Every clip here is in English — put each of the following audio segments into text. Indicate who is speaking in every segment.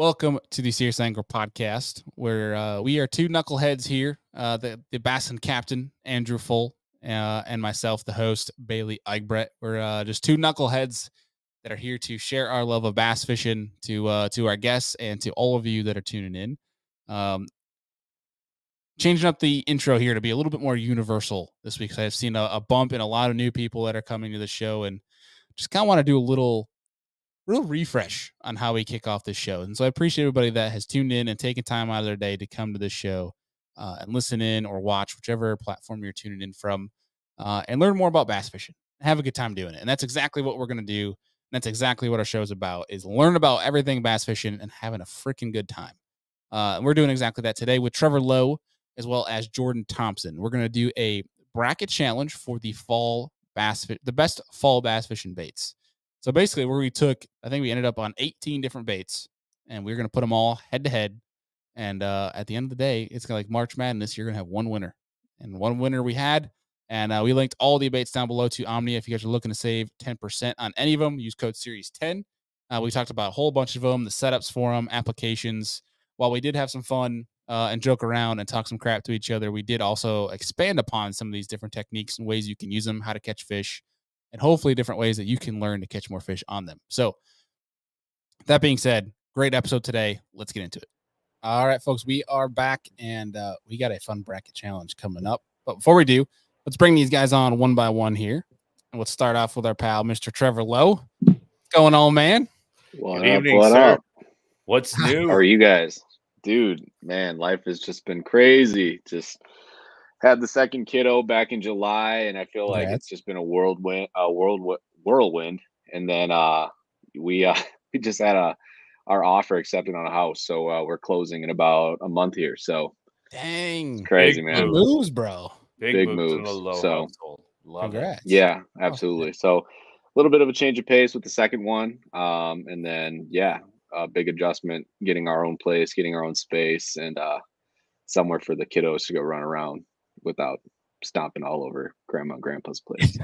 Speaker 1: Welcome to the Serious Angler Podcast, where we are two knuckleheads here, the Bassin captain, Andrew Full, and myself, the host, Bailey Eichbrett. We're just two knuckleheads that are here to share our love of bass fishing to our guests and to all of you that are tuning in. Changing up the intro here to be a little bit more universal this week. I've seen a bump in a lot of new people that are coming to the show, and just kind of want to do a real refresh on how we kick off this show. And so I appreciate everybody that has tuned in and taken time out of their day to come to this show and listen in or watch whichever platform you're tuning in from and learn more about bass fishing. Have a good time doing it. And that's exactly what we're going to do. And that's exactly what our show is about, is learn about everything bass fishing and having a freaking good time. And we're doing exactly that today with Trevor Lo as well as Jordan Thomspon. We're going to do a bracket challenge for the best fall bass fishing baits. So basically where I think we ended up on 18 different baits, and we're going to put them all head to head. And at the end of the day, it's like March Madness. You're going to have one winner, and one winner we had. And we linked all the baits down below to Omnia. If you guys are looking to save 10% on any of them, use code Series10. We talked about a whole bunch of them, the setups for them, applications. While we did have some fun and joke around and talk some crap to each other, we did also expand upon some of these different techniques and ways you can use them, how to catch fish, and hopefully different ways that you can learn to catch more fish on them. So that being said, great episode today. Let's get into it. All right, folks, we are back, and we got a fun bracket challenge coming up. But before we do, let's bring these guys on one by one here. And let's start off with our pal, Mr. Trevor Lo. What's going on, man?
Speaker 2: Good evening, sir. What's new?
Speaker 3: How are you guys? Dude, man, life has just been crazy. Just had the second kiddo back in July, and I feel like it's just been a whirlwind. And then we just had our offer accepted on a house, so we're closing in about a month here. So
Speaker 1: dang,
Speaker 3: it's crazy,
Speaker 1: big
Speaker 3: man.
Speaker 1: Moves, bro.
Speaker 3: Big moves. So
Speaker 2: love
Speaker 1: congrats.
Speaker 3: It. Yeah, absolutely. So a little bit of a change of pace with the second one, and then a big adjustment, getting our own place, getting our own space, and somewhere for the kiddos to go run around without stomping all over grandma and grandpa's place.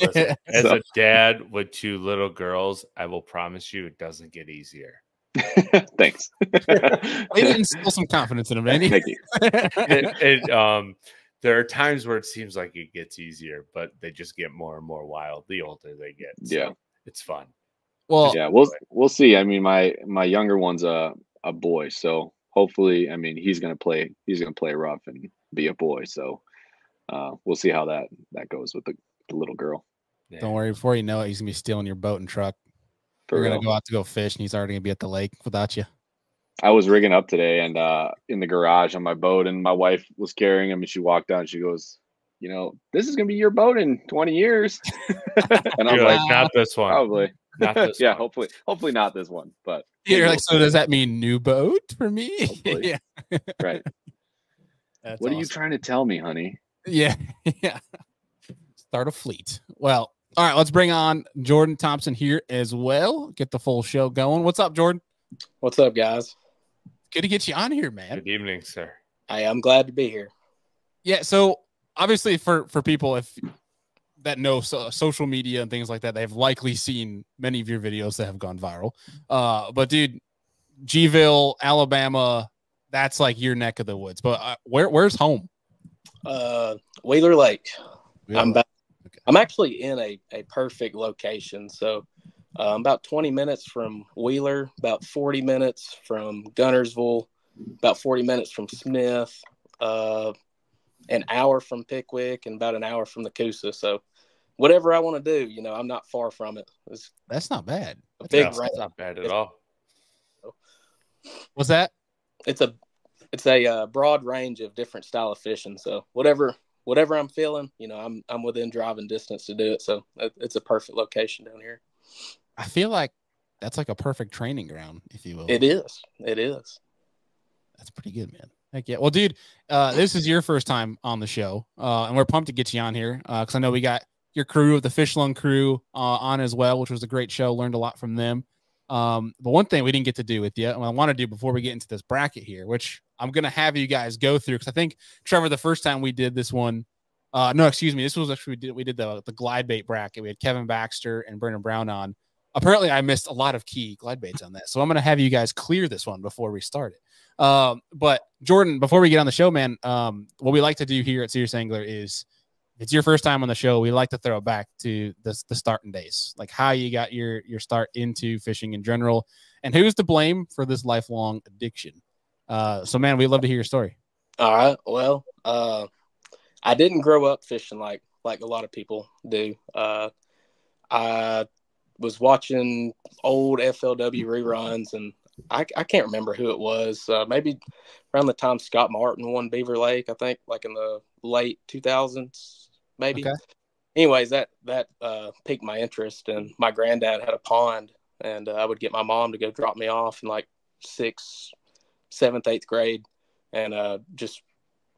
Speaker 2: Listen, as a dad with two little girls, I will promise you it doesn't get easier.
Speaker 3: Thanks.
Speaker 1: Maybe instill some confidence in them, Andy.
Speaker 3: Thank you.
Speaker 2: There are times where it seems like it gets easier, but they just get more and more wild the older they get. So it's fun.
Speaker 1: Well,
Speaker 3: yeah, we'll see. I mean, my younger one's a boy, so hopefully, I mean, he's gonna play rough and be a boy. So we'll see how that goes with the little girl.
Speaker 1: Yeah. Don't worry, before you know it, he's gonna be stealing your boat and truck. You're gonna go out to go fish, and he's already gonna be at the lake without you.
Speaker 3: I was rigging up today, and in the garage on my boat, and my wife was carrying him, and she walked down. And she goes, "You know, this is gonna be your boat in 20 years." And I'm like,
Speaker 2: "Not this one,
Speaker 3: probably."
Speaker 2: Not this
Speaker 3: yeah,
Speaker 2: one.
Speaker 3: hopefully not this one. But
Speaker 1: you're like, so does that mean new boat for me?
Speaker 3: Yeah, right.
Speaker 1: That's
Speaker 3: what
Speaker 1: awesome.
Speaker 3: Are you trying to tell me, honey?
Speaker 1: Yeah. Start a fleet. Well, all right, let's bring on Jordan Thomspon here as well. Get the full show going. What's up, Jordan?
Speaker 4: What's up, guys?
Speaker 1: Good to get you on here, man.
Speaker 2: Good evening, sir.
Speaker 4: I'm glad to be here.
Speaker 1: Yeah, so obviously for people that know social media and things like that, they've likely seen many of your videos that have gone viral. But dude, Gville, Alabama, that's like your neck of the woods. But where's home?
Speaker 4: Wheeler Lake. I'm actually in a perfect location. So about 20 minutes from Wheeler, about 40 minutes from Gunnersville, about 40 minutes from Smith, an hour from Pickwick, and about an hour from the Coosa. So whatever I want to do, I'm not far from it.
Speaker 1: That's not bad.
Speaker 2: That's not bad at all.
Speaker 1: What's that?
Speaker 4: It's a broad range of different style of fishing. So whatever I'm feeling, I'm within driving distance to do it. So it's a perfect location down here.
Speaker 1: I feel like that's like a perfect training ground, if you will.
Speaker 4: It is.
Speaker 1: That's pretty good, man. Heck yeah. Well, dude, this is your first time on the show, and we're pumped to get you on here because I know we got your crew of the Fish Lung crew on as well, which was a great show. Learned a lot from them. But one thing we didn't get to do with you, and I want to do before we get into this bracket here, which I'm going to have you guys go through, because I think, Trevor, the first time we did this one, no, excuse me, this was actually, we did the glide bait bracket. We had Kevin Baxter and Brendan Brown on. apparently I missed a lot of key glide baits on that. So I'm going to have you guys clear this one before we start it. But Jordan, before we get on the show, man, what we like to do here at Serious Angler is, if it's your first time on the show, we like to throw it back to the starting days, like how you got your start into fishing in general, and who's to blame for this lifelong addiction. So, man, we'd love to hear your story.
Speaker 4: All right. Well, I didn't grow up fishing like a lot of people do. I was watching old FLW reruns, and I can't remember who it was. Maybe around the time Scott Martin won Beaver Lake, I think, like in the late 2000s, maybe. Okay. Anyways, that piqued my interest, and my granddad had a pond, and I would get my mom to go drop me off in like 6th, 7th, 8th grade, and just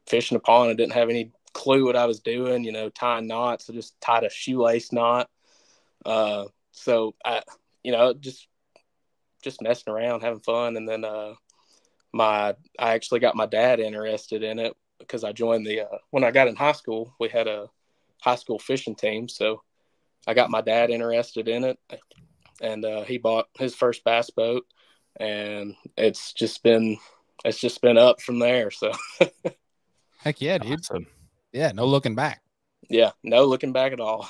Speaker 4: fishing a pond. I didn't have any clue what I was doing, tying knots. I just tied a shoelace knot. So I, just messing around, having fun. And then I actually got my dad interested in it because I joined when I got in high school, we had a high school fishing team. So I got my dad interested in it, and he bought his first bass boat, and it's just been up from there. So
Speaker 1: heck yeah, dude. Awesome. Yeah. No looking back.
Speaker 4: Yeah. No looking back at all.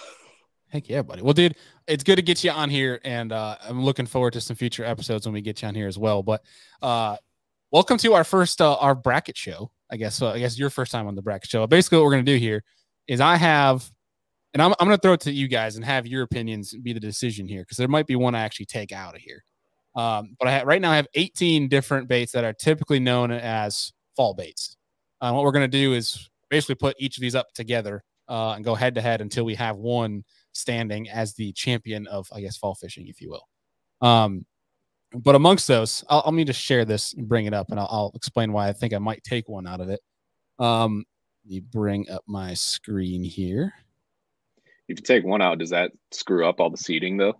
Speaker 1: Heck yeah, buddy. Well, dude, it's good to get you on here, and I'm looking forward to some future episodes when we get you on here as well. But welcome to our first our bracket show. I guess your first time on the bracket show. Basically, what we're gonna do here is I have, and I'm gonna throw it to you guys and have your opinions be the decision here, because there might be one I actually take out of here. But right now I have 18 different baits that are typically known as fall baits. What we're gonna do is basically put each of these up together and go head to head until we have one standing as the champion of, I guess, fall fishing, if you will. But amongst those, I'll need to share this and bring it up, and I'll explain why I think I might take one out of it. Let me bring up my screen here.
Speaker 3: If you take one out, does that screw up all the seating, though?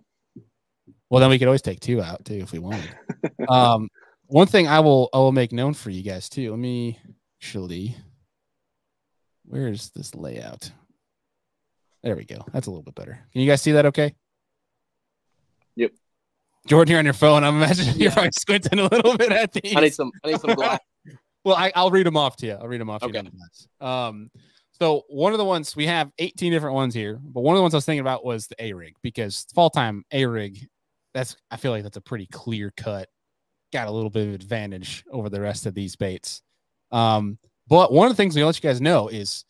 Speaker 1: Well, then we could always take two out too if we wanted. One thing I will make known for you guys too. Let me actually, where is this layout? There we go. That's a little bit better. Can you guys see that okay?
Speaker 3: Yep.
Speaker 1: Jordan, you're on your phone. I'm imagining you're probably squinting a little bit at these.
Speaker 4: I need some glass.
Speaker 1: Well, I'll read them off to you. Okay. So one of the ones, we have 18 different ones here, but one of the ones I was thinking about was the A-rig, because fall time A-rig, I feel like that's a pretty clear cut, got a little bit of advantage over the rest of these baits. But one of the things we let you guys know is,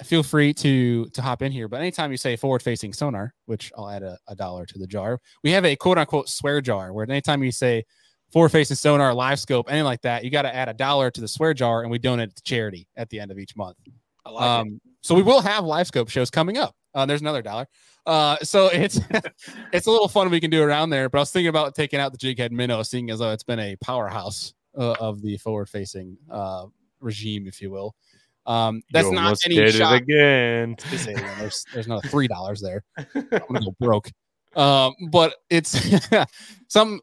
Speaker 1: feel free to hop in here, but anytime you say forward facing sonar, which I'll add a $1 to the jar, we have a quote unquote swear jar, where anytime you say forward facing sonar, live scope, anything like that, you got to add $1 to the swear jar, and we donate it to charity at the end of each month.
Speaker 4: I like it.
Speaker 1: So we will have live scope shows coming up. There's another $1. So it's a little fun we can do around there, but I was thinking about taking out the jig head minnow, seeing as though it's been a powerhouse of the forward facing regime, if you will. That's not any shot
Speaker 2: again.
Speaker 1: There's another $3 there. I'm gonna go broke. But it's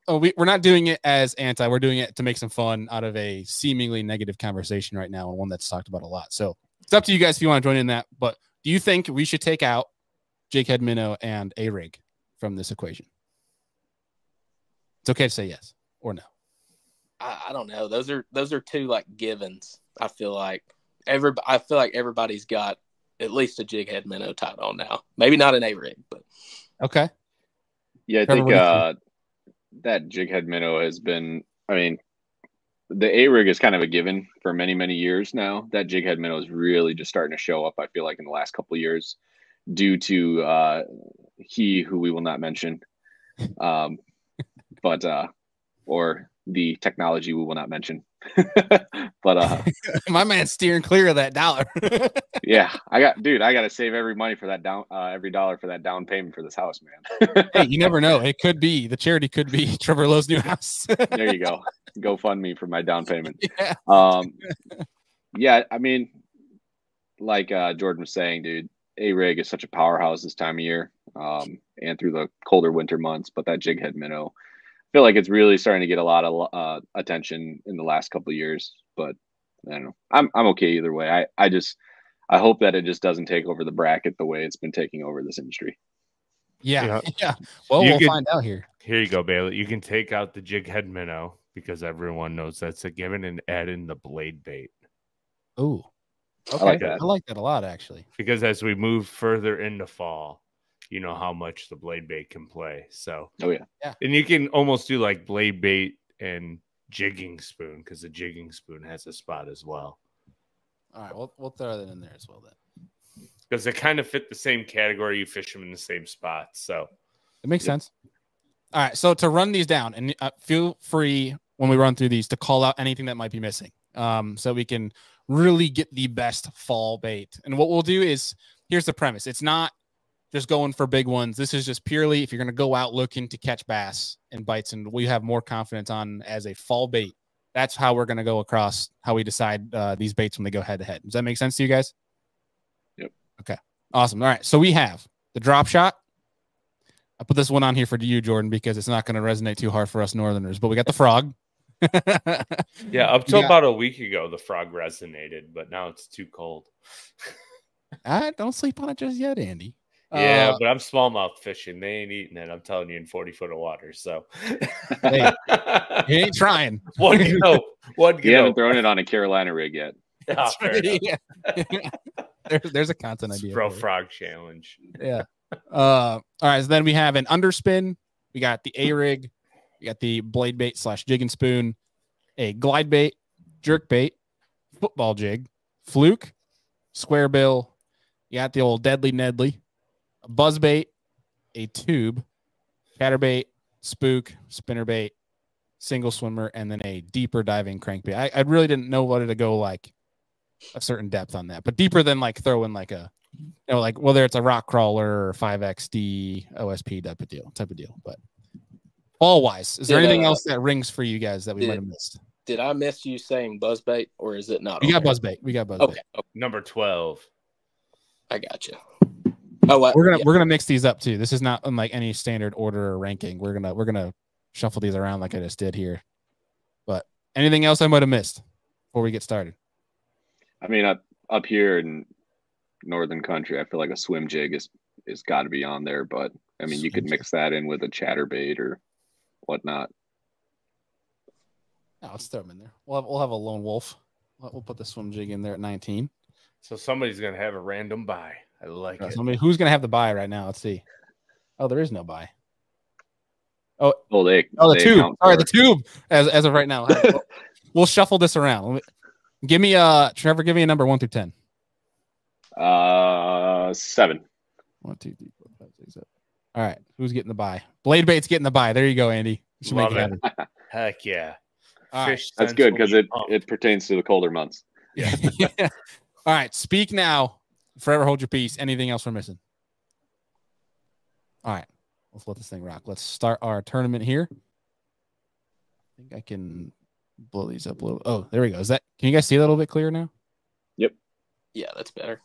Speaker 1: we're not doing it as anti. We're doing it to make some fun out of a seemingly negative conversation right now, and one that's talked about a lot. So it's up to you guys if you want to join in that. But do you think we should take out jig head minnow and a rig from this equation? It's okay to say yes or no.
Speaker 4: I don't know. Those are two like givens. I feel like everybody's got at least a jig head minnow tied on now. Maybe not an A-rig, but
Speaker 1: okay.
Speaker 3: Yeah, I think that jig head minnow has been, I mean, the A-rig is kind of a given for many, many years now. That jig head minnow is really just starting to show up, I feel like, in the last couple of years, due to he who we will not mention, but or the technology we will not mention. But
Speaker 1: my man's steering clear of that $1.
Speaker 3: Yeah, I got to save every money for that every $1 for that down payment for this house, man.
Speaker 1: Hey, you never know. It could be, the charity could be Trevor Lo's new house.
Speaker 3: There you go. GoFundMe for my down payment.
Speaker 1: Yeah.
Speaker 3: Yeah, I mean, like Jordan was saying, dude, A-rig is such a powerhouse this time of year, and through the colder winter months. But that jig head minnow, I feel like it's really starting to get a lot of attention in the last couple of years. But I don't know. I'm okay either way. I hope that it just doesn't take over the bracket the way it's been taking over this industry.
Speaker 1: Yeah. Well, we'll find out here.
Speaker 2: Here you go, Bailey. You can take out the jig head minnow because everyone knows that's a given, and add in the blade bait.
Speaker 1: Oh, okay. I like that a lot, actually.
Speaker 2: Because as we move further into fall, you know how much the blade bait can play. So, and you can almost do like blade bait and jigging spoon because the jigging spoon has a spot as well.
Speaker 1: All right, we'll throw that in there as well then.
Speaker 2: Because they kind of fit the same category. You fish them in the same spot. So
Speaker 1: it makes sense. All right. So to run these down, and feel free when we run through these to call out anything that might be missing, so we can really get the best fall bait. And what we'll do is, here's the premise. It's not just going for big ones. This is just purely if you're going to go out looking to catch bass and bites, and we have more confidence on as a fall bait. That's how we're going to go across how we decide these baits when they go head to head. Does that make sense to you guys?
Speaker 3: Yep.
Speaker 1: Okay. Awesome. All right. So we have the drop shot. I put this one on here for you, Jordan, because it's not going to resonate too hard for us Northerners, but we got the frog.
Speaker 2: Yeah. Up till about a week ago, the frog resonated, but now it's too cold.
Speaker 1: Don't sleep on it just yet, Andy.
Speaker 2: Yeah, but I'm smallmouth fishing. They ain't eating it. I'm telling you, in 40 foot of water. So
Speaker 1: hey, he ain't trying.
Speaker 2: One go.
Speaker 3: You haven't thrown it on a Carolina rig yet.
Speaker 1: That's right. Yeah. There's a content idea.
Speaker 2: Pro frog challenge.
Speaker 1: Yeah. All right. So then we have an underspin. We got the A rig. We got the blade bait / jig and spoon, a glide bait, jerk bait, football jig, fluke, square bill. You got the old deadly Nedley, a buzz bait, a tube, chatterbait, spook, spinner bait, single swimmer, and then a deeper diving crankbait. I really didn't know whether to go like a certain depth on that, but deeper than like throw in like a, like whether it's a rock crawler or 5XD OSP type of deal. But all wise, is there anything else that rings for you guys that we might have missed?
Speaker 4: Did I miss you saying buzzbait, or is it not?
Speaker 1: We got buzzbait.
Speaker 4: Okay.
Speaker 2: Number 12.
Speaker 4: I got you. Oh,
Speaker 1: we're gonna mix these up too. This is not unlike any standard order or ranking. We're gonna shuffle these around like I just did here. But anything else I might have missed before we get started?
Speaker 3: I mean, up here in northern country, I feel like a swim jig is got to be on there. But I mean, you could mix that in with a chatterbait or whatnot.
Speaker 1: Oh, let's throw them in there. We'll have a lone wolf. We'll put the swim jig in there at 19.
Speaker 2: So somebody's gonna have a random buy. I like it.
Speaker 1: Somebody who's gonna have the buy right now? Let's see. Oh, there is no buy. The tube. Sorry, the tube. As of right now, we'll shuffle this around. Give me Trevor. Give me a number 1 through 10.
Speaker 3: 7.
Speaker 1: 1, 2, 3, 4, 5, 6, 7. All right, who's getting the buy? Blade bait's getting the buy. There you go, Andy.
Speaker 2: Love it. Heck yeah.
Speaker 3: Right. That's good because it pertains to the colder months.
Speaker 1: Yeah. All right, speak now. Forever hold your peace. Anything else we're missing? All right, let's let this thing rock. Let's start our tournament here. I think I can blow these up a little. Oh, there we go. Can you guys see that a little bit clearer now?
Speaker 3: Yep.
Speaker 4: Yeah, that's better.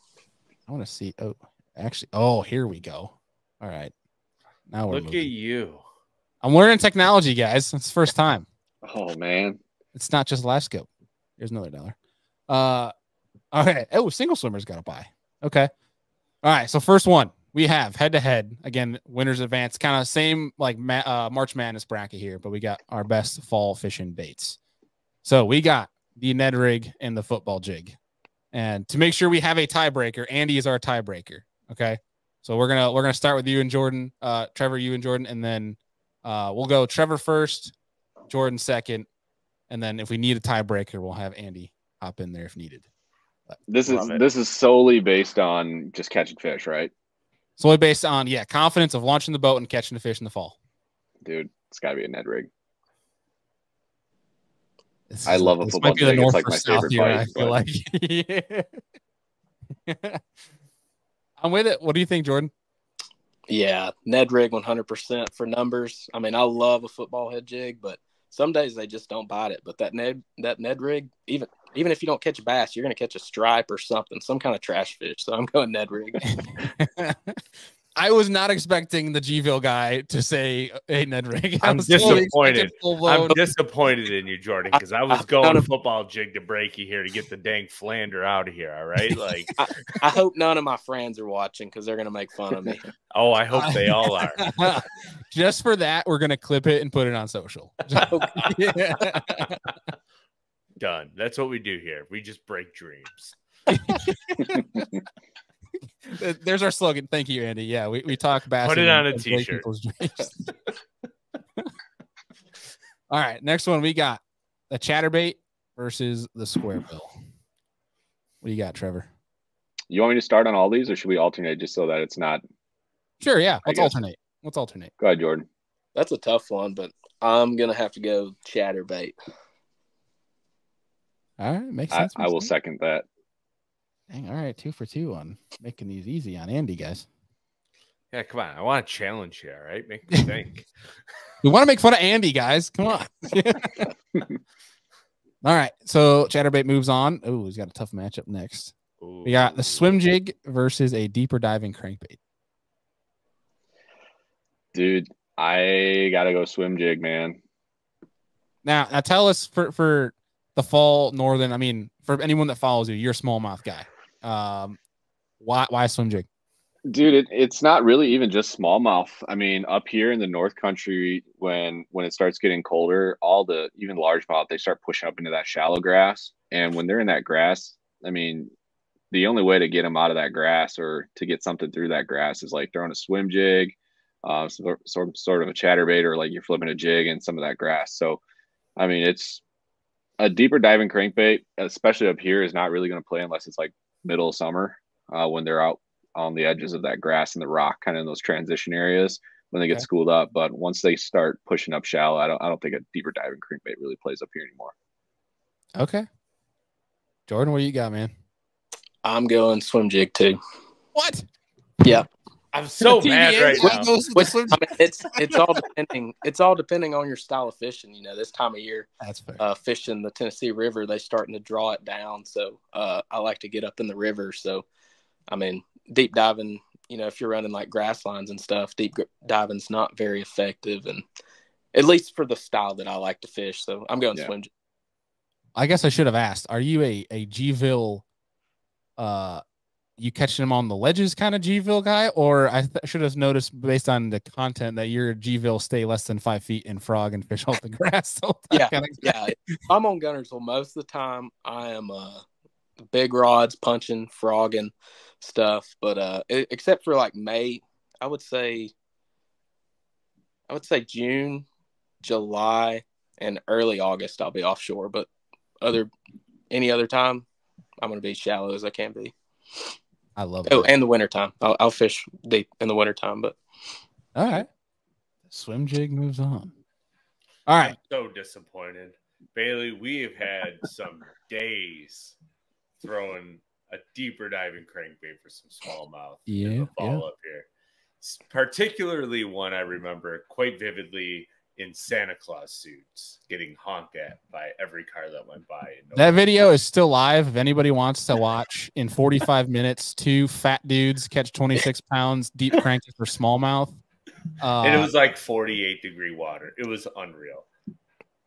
Speaker 1: I want to see. Oh, actually. Oh, here we go. All right. Now we're
Speaker 2: Look at you.
Speaker 1: I'm learning technology, guys. It's the first time.
Speaker 3: Oh man,
Speaker 1: it's not just live scope. Here's another $1. All right. Oh, single swimmer's got to buy. Okay. All right. So first one we have head to head again. Winners advance, kind of same like March Madness bracket here, but we got our best fall fishing baits. So we got the Ned rig and the football jig, and to make sure we have a tiebreaker, Andy is our tiebreaker. Okay. So we're gonna start with you and Jordan, Trevor, you and Jordan, and then we'll go Trevor first, Jordan second, and then if we need a tiebreaker, we'll have Andy hop in there if needed. But
Speaker 3: this is solely based on just catching fish, right?
Speaker 1: Solely based on confidence of launching the boat and catching the fish in the fall.
Speaker 3: Dude, it's got to be a Ned rig. I love a football jig. It's like my favorite bite.
Speaker 1: I feel like. I'm with it. What do you think, Jordan?
Speaker 4: Yeah, Ned rig 100% for numbers. I mean, I love a football head jig, but some days they just don't bite it. But that Ned rig, even if you don't catch a bass, you're going to catch a stripe or something, some kind of trash fish. So I'm going Ned rig.
Speaker 1: I was not expecting the Gville guy to say a Ned rig.
Speaker 2: I'm disappointed. I'm disappointed in you, Jordan, because I was going football jig to break you here to get the dang flander out of here. All right, like
Speaker 4: I hope none of my friends are watching because they're gonna make fun of me.
Speaker 2: Oh, I hope they all are.
Speaker 1: Just for that, we're gonna clip it and put it on social.
Speaker 2: Yeah. Done. That's what we do here. We just break dreams.
Speaker 1: There's our slogan. Thank you, Andy. Yeah, we talk bass.
Speaker 2: Put it on a t-shirt.
Speaker 1: All right, next one we got the chatterbait versus the square bill. What do you got, Trevor?
Speaker 3: You want me to start on all these, or should we alternate just so that it's not?
Speaker 1: Sure, yeah. Let's alternate.
Speaker 3: Go ahead, Jordan.
Speaker 4: That's a tough one, but I'm gonna have to go chatterbait.
Speaker 1: All right, makes sense.
Speaker 3: I will second that.
Speaker 1: Dang, all right, 2 for 2 on making these easy on Andy, guys.
Speaker 2: Yeah, come on. I want to challenge you, all right? Make me think.
Speaker 1: We want to make fun of Andy, guys. Come on. All right, so chatterbait moves on. Oh, he's got a tough matchup next. Ooh. We got the swim jig versus a deeper diving crankbait.
Speaker 3: Dude, I got to go swim jig, man.
Speaker 1: Now tell us for the fall northern, I mean, for anyone that follows you, you're a smallmouth guy. Why swim jig?
Speaker 3: Dude, it's not really even just smallmouth. I mean, up here in the North Country, when it starts getting colder, even largemouth, they start pushing up into that shallow grass. And when they're in that grass, I mean, the only way to get them out of that grass or to get something through that grass is like throwing a swim jig, sort of a chatterbait, or like you're flipping a jig in some of that grass. So, I mean, it's a deeper diving crankbait, especially up here, is not really going to play unless it's like middle of summer when they're out on the edges of that grass and the rock, kind of in those transition areas when they get schooled up. But once they start pushing up shallow, I don't think a deeper diving crankbait really plays up here anymore.
Speaker 1: Okay. Jordan, what do you got, man?
Speaker 4: I'm going swim jig too.
Speaker 1: What?
Speaker 4: Yeah.
Speaker 2: I'm so mad right now.
Speaker 4: I mean, it's all depending. It's all depending on your style of fishing. You know, this time of year,
Speaker 1: that's fair.
Speaker 4: Fishing the Tennessee River, they're starting to draw it down. So I like to get up in the river. So, I mean, deep diving. You know, if you're running like grass lines and stuff, deep diving's not very effective, and at least for the style that I like to fish. So I'm going swim jig.
Speaker 1: I guess I should have asked. Are you a Gville? You catching them on the ledges kind of Gville guy, or I should have noticed based on the content that you're a Gville stay less than 5 feet and frog and fish off the grass.
Speaker 4: Yeah. I'm on Gunnersville most of the time. I am big rods, punching, frogging stuff, but except for like May, I would say June, July, and early August I'll be offshore. But any other time, I'm going to be shallow as I can be.
Speaker 1: I love it.
Speaker 4: Oh, and the wintertime. I'll fish deep in the wintertime, but
Speaker 1: all right. Swim jig moves on. All right.
Speaker 2: I'm so disappointed. Bailey, we have had some days throwing a deeper diving crankbait for some smallmouth in the fall up here. Particularly one I remember quite vividly in Santa Claus suits, getting honked at by every car that went by.
Speaker 1: That video is still live. If anybody wants to watch, in 45 minutes, 2 fat dudes catch 26 pounds deep cranking for smallmouth.
Speaker 2: And it was like 48-degree water. It was unreal.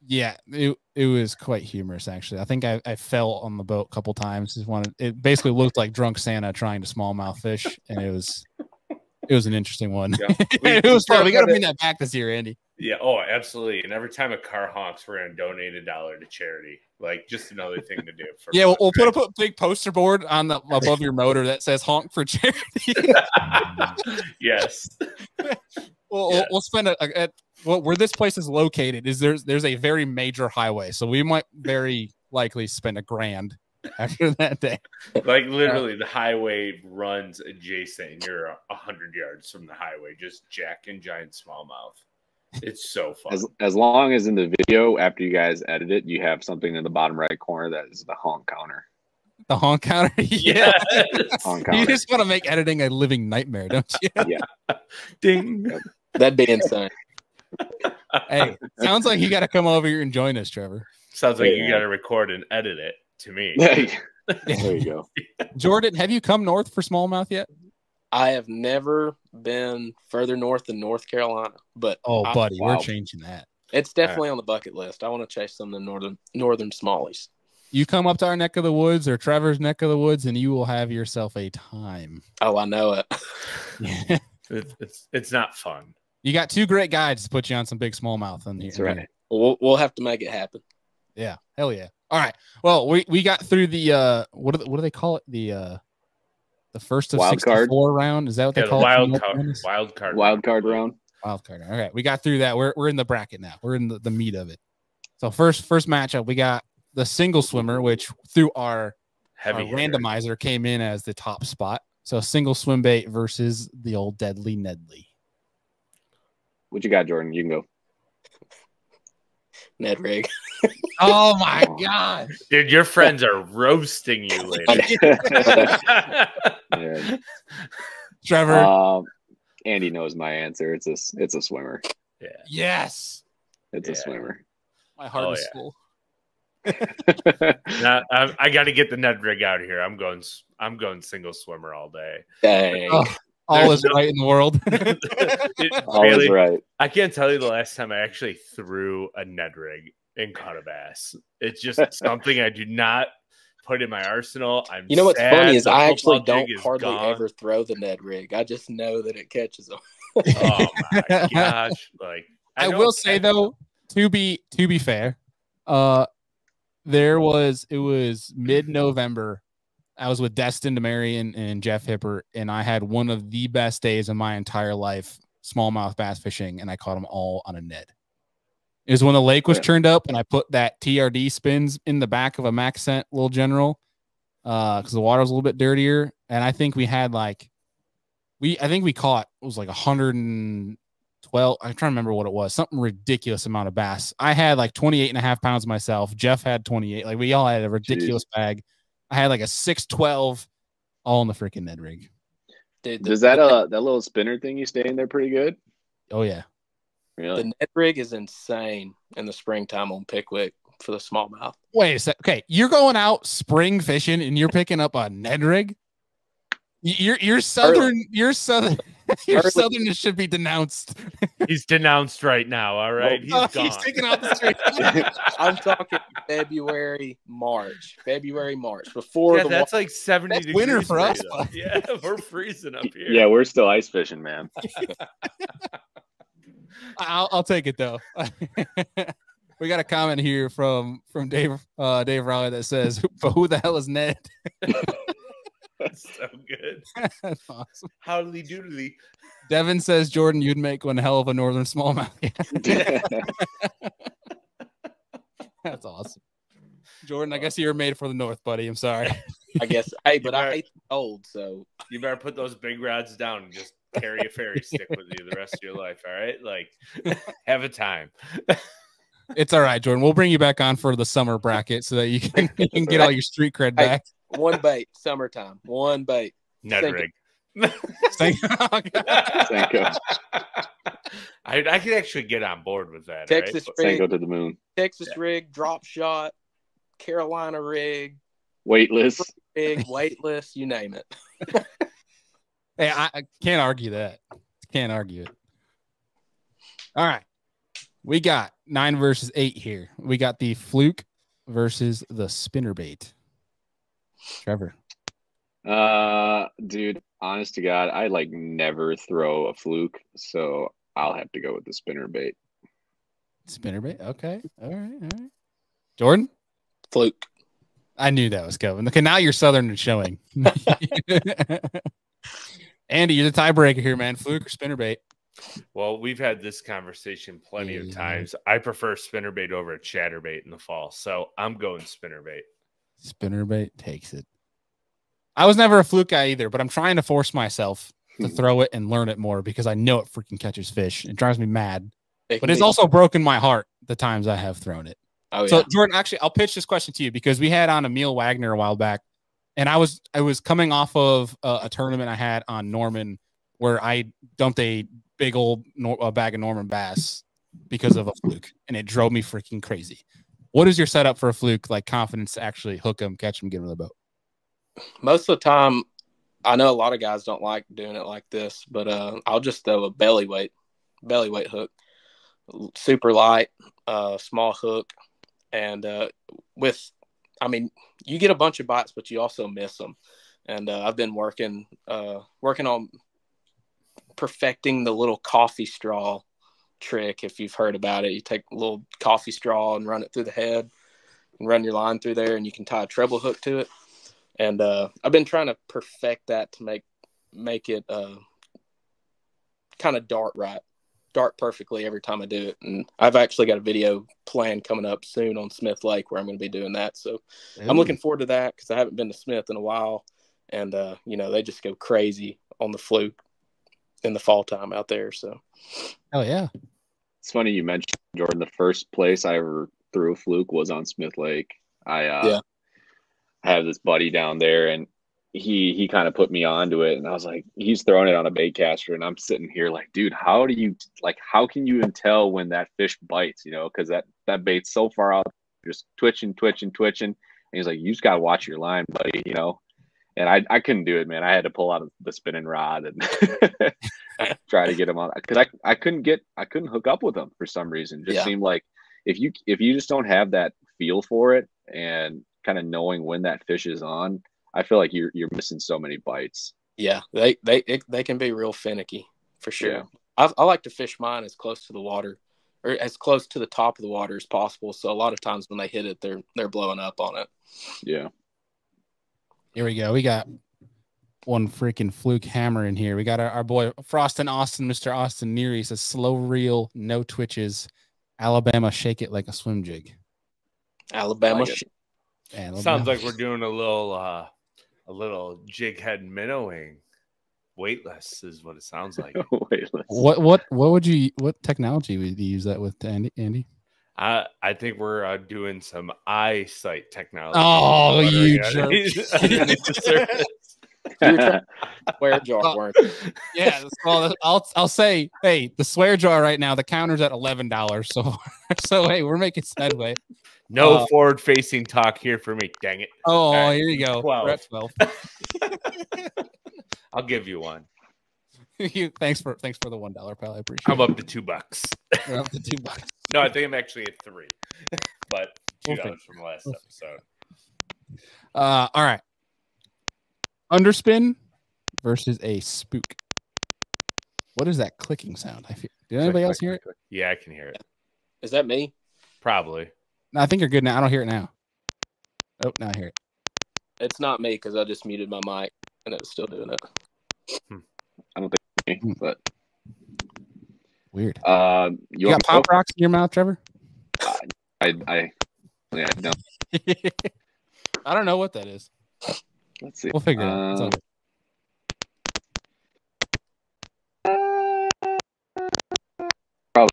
Speaker 1: Yeah, it was quite humorous, actually. I think I fell on the boat a couple times. It basically looked like drunk Santa trying to smallmouth fish, and it was an interesting one. Yeah. It was fun. We got to bring that back this year, Andy.
Speaker 2: Yeah. Oh, absolutely. And every time a car honks, we're going to donate $1 to charity. Like, just another thing to do.
Speaker 1: We'll put a big poster board on above your motor that says "honk for charity."
Speaker 2: Yes.
Speaker 1: We'll spend where this place is located is there's a very major highway, so we might very likely spend $1,000 after that day.
Speaker 2: Like literally, the highway runs adjacent, and you're 100 yards from the highway, just jacking giant smallmouth. It's so fun.
Speaker 3: As long as in the video, after you guys edit it, you have something in the bottom right corner that is the honk counter.
Speaker 1: The honk counter? Yeah.
Speaker 3: Honk counter.
Speaker 1: You just want to make editing a living nightmare, don't you?
Speaker 3: Yeah.
Speaker 2: Ding.
Speaker 4: That'd be insane.
Speaker 1: Hey, sounds like you got to come over here and join us, Trevor.
Speaker 2: Sounds like you got to record and edit it to me.
Speaker 3: There you go.
Speaker 1: Jordan, have you come north for smallmouth yet?
Speaker 4: I have never been further north than North Carolina, but
Speaker 1: buddy, we're changing that.
Speaker 4: It's definitely on the bucket list. I want to chase some of the northern smallies.
Speaker 1: You come up to our neck of the woods or Trevor's neck of the woods, and you will have yourself a time.
Speaker 4: Oh, I know it.
Speaker 2: It's not fun.
Speaker 1: You got 2 great guides to put you on some big smallmouth in here.
Speaker 4: That's right. We'll have to make it happen.
Speaker 1: Yeah, hell yeah. All right. Well, we got through the what do they call it? The first of
Speaker 3: wild
Speaker 1: 64
Speaker 3: card
Speaker 1: round. Is that what they call
Speaker 2: it?
Speaker 3: Wild card round.
Speaker 1: Wild card. All right, we got through that. We're in the bracket now. We're in the meat of it. So first matchup, we got the single swimmer, which through our randomizer came in as the top spot. So single swim bait versus the old deadly Nedley.
Speaker 3: What you got, Jordan? You can go.
Speaker 4: Ned rig.
Speaker 1: Oh my god,
Speaker 2: dude, your friends are roasting you later.
Speaker 3: Yeah.
Speaker 1: Trevor,
Speaker 3: Andy knows my answer. It's a swimmer.
Speaker 2: Yeah.
Speaker 1: Yes.
Speaker 3: It's a swimmer.
Speaker 1: My heart is full.
Speaker 2: Now, I got to get the Ned rig out here. I'm going single swimmer all day.
Speaker 4: Dang.
Speaker 1: All is right in the world.
Speaker 3: All is right.
Speaker 2: I can't tell you the last time I actually threw a Ned rig and caught a bass. It's just something I do not put in my arsenal.
Speaker 4: You know what's funny is I actually don't hardly ever throw the Ned rig. I just know that it catches them.
Speaker 2: Oh my gosh! Like
Speaker 1: I will say though, to be fair, it was mid-November. I was with Destin DeMary and Jeff Hipper, and I had one of the best days of my entire life smallmouth bass fishing, and I caught them all on a Ned. It was when the lake was turned up, and I put that TRD spins in the back of a Max Scent Little General because the water was a little bit dirtier, and I think we had I think we caught, it was like 112. I'm trying to remember what it was. Something ridiculous amount of bass. I had like 28.5 pounds myself. Jeff had 28. Like we all had a ridiculous bag. I had like a 612 all in the freaking Ned rig.
Speaker 3: Dude, does that little spinner thing you stay in there pretty good?
Speaker 1: Oh yeah.
Speaker 3: Really?
Speaker 4: The Ned rig is insane in the springtime on Pickwick for the smallmouth.
Speaker 1: Wait a sec. Okay, you're going out spring fishing and you're picking up a Ned rig? You're southern. You're southern. Your southernness should be denounced.
Speaker 2: He's denounced right now. All right, he's gone.
Speaker 1: He's taken off the street.
Speaker 4: I'm talking February, March. Before
Speaker 2: that's like 70 degrees.
Speaker 1: Winter for us.
Speaker 2: Yeah, we're freezing up here.
Speaker 3: Yeah, we're still ice fishing, man.
Speaker 1: I'll take it though. We got a comment here from Dave Raleigh that says, "But who the hell is Ned?"
Speaker 2: That's so good.
Speaker 1: That's awesome.
Speaker 2: Howdy doodly.
Speaker 1: Devin says, Jordan, you'd make one hell of a northern smallmouth. That's awesome. Jordan, I guess you're made for the north, buddy. I'm sorry.
Speaker 4: I guess. Hey, but I hate old, so
Speaker 2: you better put those big rods down and just carry a ferry stick with you the rest of your life. All right, like have a time.
Speaker 1: It's all right, Jordan. We'll bring you back on for the summer bracket so that you can get all your street cred back.
Speaker 4: One bait, summertime. One bait.
Speaker 2: Ned rig.
Speaker 3: Senko.
Speaker 2: I could actually get on board with that.
Speaker 4: Texas rig.
Speaker 3: Senko to the moon.
Speaker 4: Texas rig, drop shot, Carolina rig,
Speaker 3: weightless
Speaker 4: rig, weightless, you name it.
Speaker 1: Hey, I can't argue that. Can't argue it. All right. We got 9 versus 8 here. We got the fluke versus the spinnerbait. Trevor.
Speaker 3: Dude, honest to God, I never throw a fluke, so I'll have to go with the spinnerbait.
Speaker 1: Spinnerbait? Okay. All right. Jordan?
Speaker 4: Fluke.
Speaker 1: I knew that was coming. Okay, now you're southern and showing. Andy, you're the tiebreaker here, man. Fluke or spinnerbait?
Speaker 2: Well, we've had this conversation plenty of times. I prefer spinnerbait over a chatterbait in the fall, so I'm going spinnerbait.
Speaker 1: Spinnerbait takes it. I was never a fluke guy either, but I'm trying to force myself to throw it and learn it more because I know it freaking catches fish. It drives me mad. But it's also broken my heart the times I have thrown it.
Speaker 4: Oh,
Speaker 1: so, Jordan, actually, I'll pitch this question to you because we had on Emil Wagner a while back, and I was coming off of a tournament I had on Norman where I dumped a big old bag of Norman bass because of a fluke, and it drove me freaking crazy. What is your setup for a fluke, like confidence to actually hook them, catch them, get them in the boat?
Speaker 4: Most of the time, I know a lot of guys don't like doing it like this, but I'll just throw a belly weight hook, super light, small hook, and you get a bunch of bites, but you also miss them. And I've been working on perfecting the little coffee straw trick. If you've heard about it, you take a little coffee straw and run it through the head and run your line through there, and you can tie a treble hook to it. And I've been trying to perfect that to make it kind of dart perfectly every time I do it. And I've actually got a video planned coming up soon on Smith Lake where I'm going to be doing that. So I'm looking forward to that because I haven't been to Smith in a while. And, they just go crazy on the fluke in the fall time out there. So,
Speaker 1: oh, yeah.
Speaker 3: It's funny you mentioned, Jordan, the first place I ever threw a fluke was on Smith Lake. I have this buddy down there, and he kind of put me onto it, and I was like, he's throwing it on a bait caster, and I'm sitting here like, dude, how can you even tell when that fish bites, because that bait's so far out, just twitching. And he's like, you just got to watch your line, buddy, and I couldn't do it, man. I had to pull out the spinning rod and try to get him on, because I couldn't hook up with him for some reason. It just seemed like if you just don't have that feel for it and kind of knowing when that fish is on, I feel like you're missing so many bites.
Speaker 4: Yeah, they can be real finicky for sure. Yeah. I like to fish mine as close to the water or as close to the top of the water as possible. So a lot of times when they hit it, they're blowing up on it.
Speaker 3: Yeah.
Speaker 1: Here we go. We got one freaking fluke hammer in here. We got our boy Frostin' Austin, Mr. Austin Neary says slow reel, no twitches. Alabama, shake it like a swim jig.
Speaker 4: Alabama.
Speaker 2: Sounds like we're doing a little jig head minnowing. Weightless is what it sounds like.
Speaker 3: Weightless.
Speaker 1: What technology would you use that with, Andy?
Speaker 2: I think we're doing some eyesight technology.
Speaker 1: Oh, you jerk.
Speaker 4: Swear jar, weren't you?
Speaker 1: Yeah, well, I'll say, hey, the swear jar right now, the counter's at $11. So hey, we're making headway.
Speaker 2: No forward-facing talk here for me. Dang it!
Speaker 1: Oh, right. Here you go.
Speaker 2: 12. 12. I'll give you one.
Speaker 1: Thanks for the $1, pal. I appreciate it.
Speaker 2: I'm up to $2.
Speaker 1: You're up to $2.
Speaker 2: No, I think I'm actually at $3, but $2 from last episode.
Speaker 1: All right. Underspin versus a spook. What is that clicking sound? Did anybody else hear it?
Speaker 2: Yeah, I can hear it.
Speaker 4: Is that me?
Speaker 2: Probably.
Speaker 1: No, I think you're good now. I don't hear it now. Oh, now I hear it.
Speaker 4: It's not me because I just muted my mic and it was still doing it.
Speaker 3: I don't think me, but
Speaker 1: weird.
Speaker 3: You
Speaker 1: got pop rocks in your mouth, Trevor?
Speaker 3: I no.
Speaker 1: I don't know what that is.
Speaker 3: Let's see.
Speaker 1: We'll figure it out. It's all good.
Speaker 3: Probably.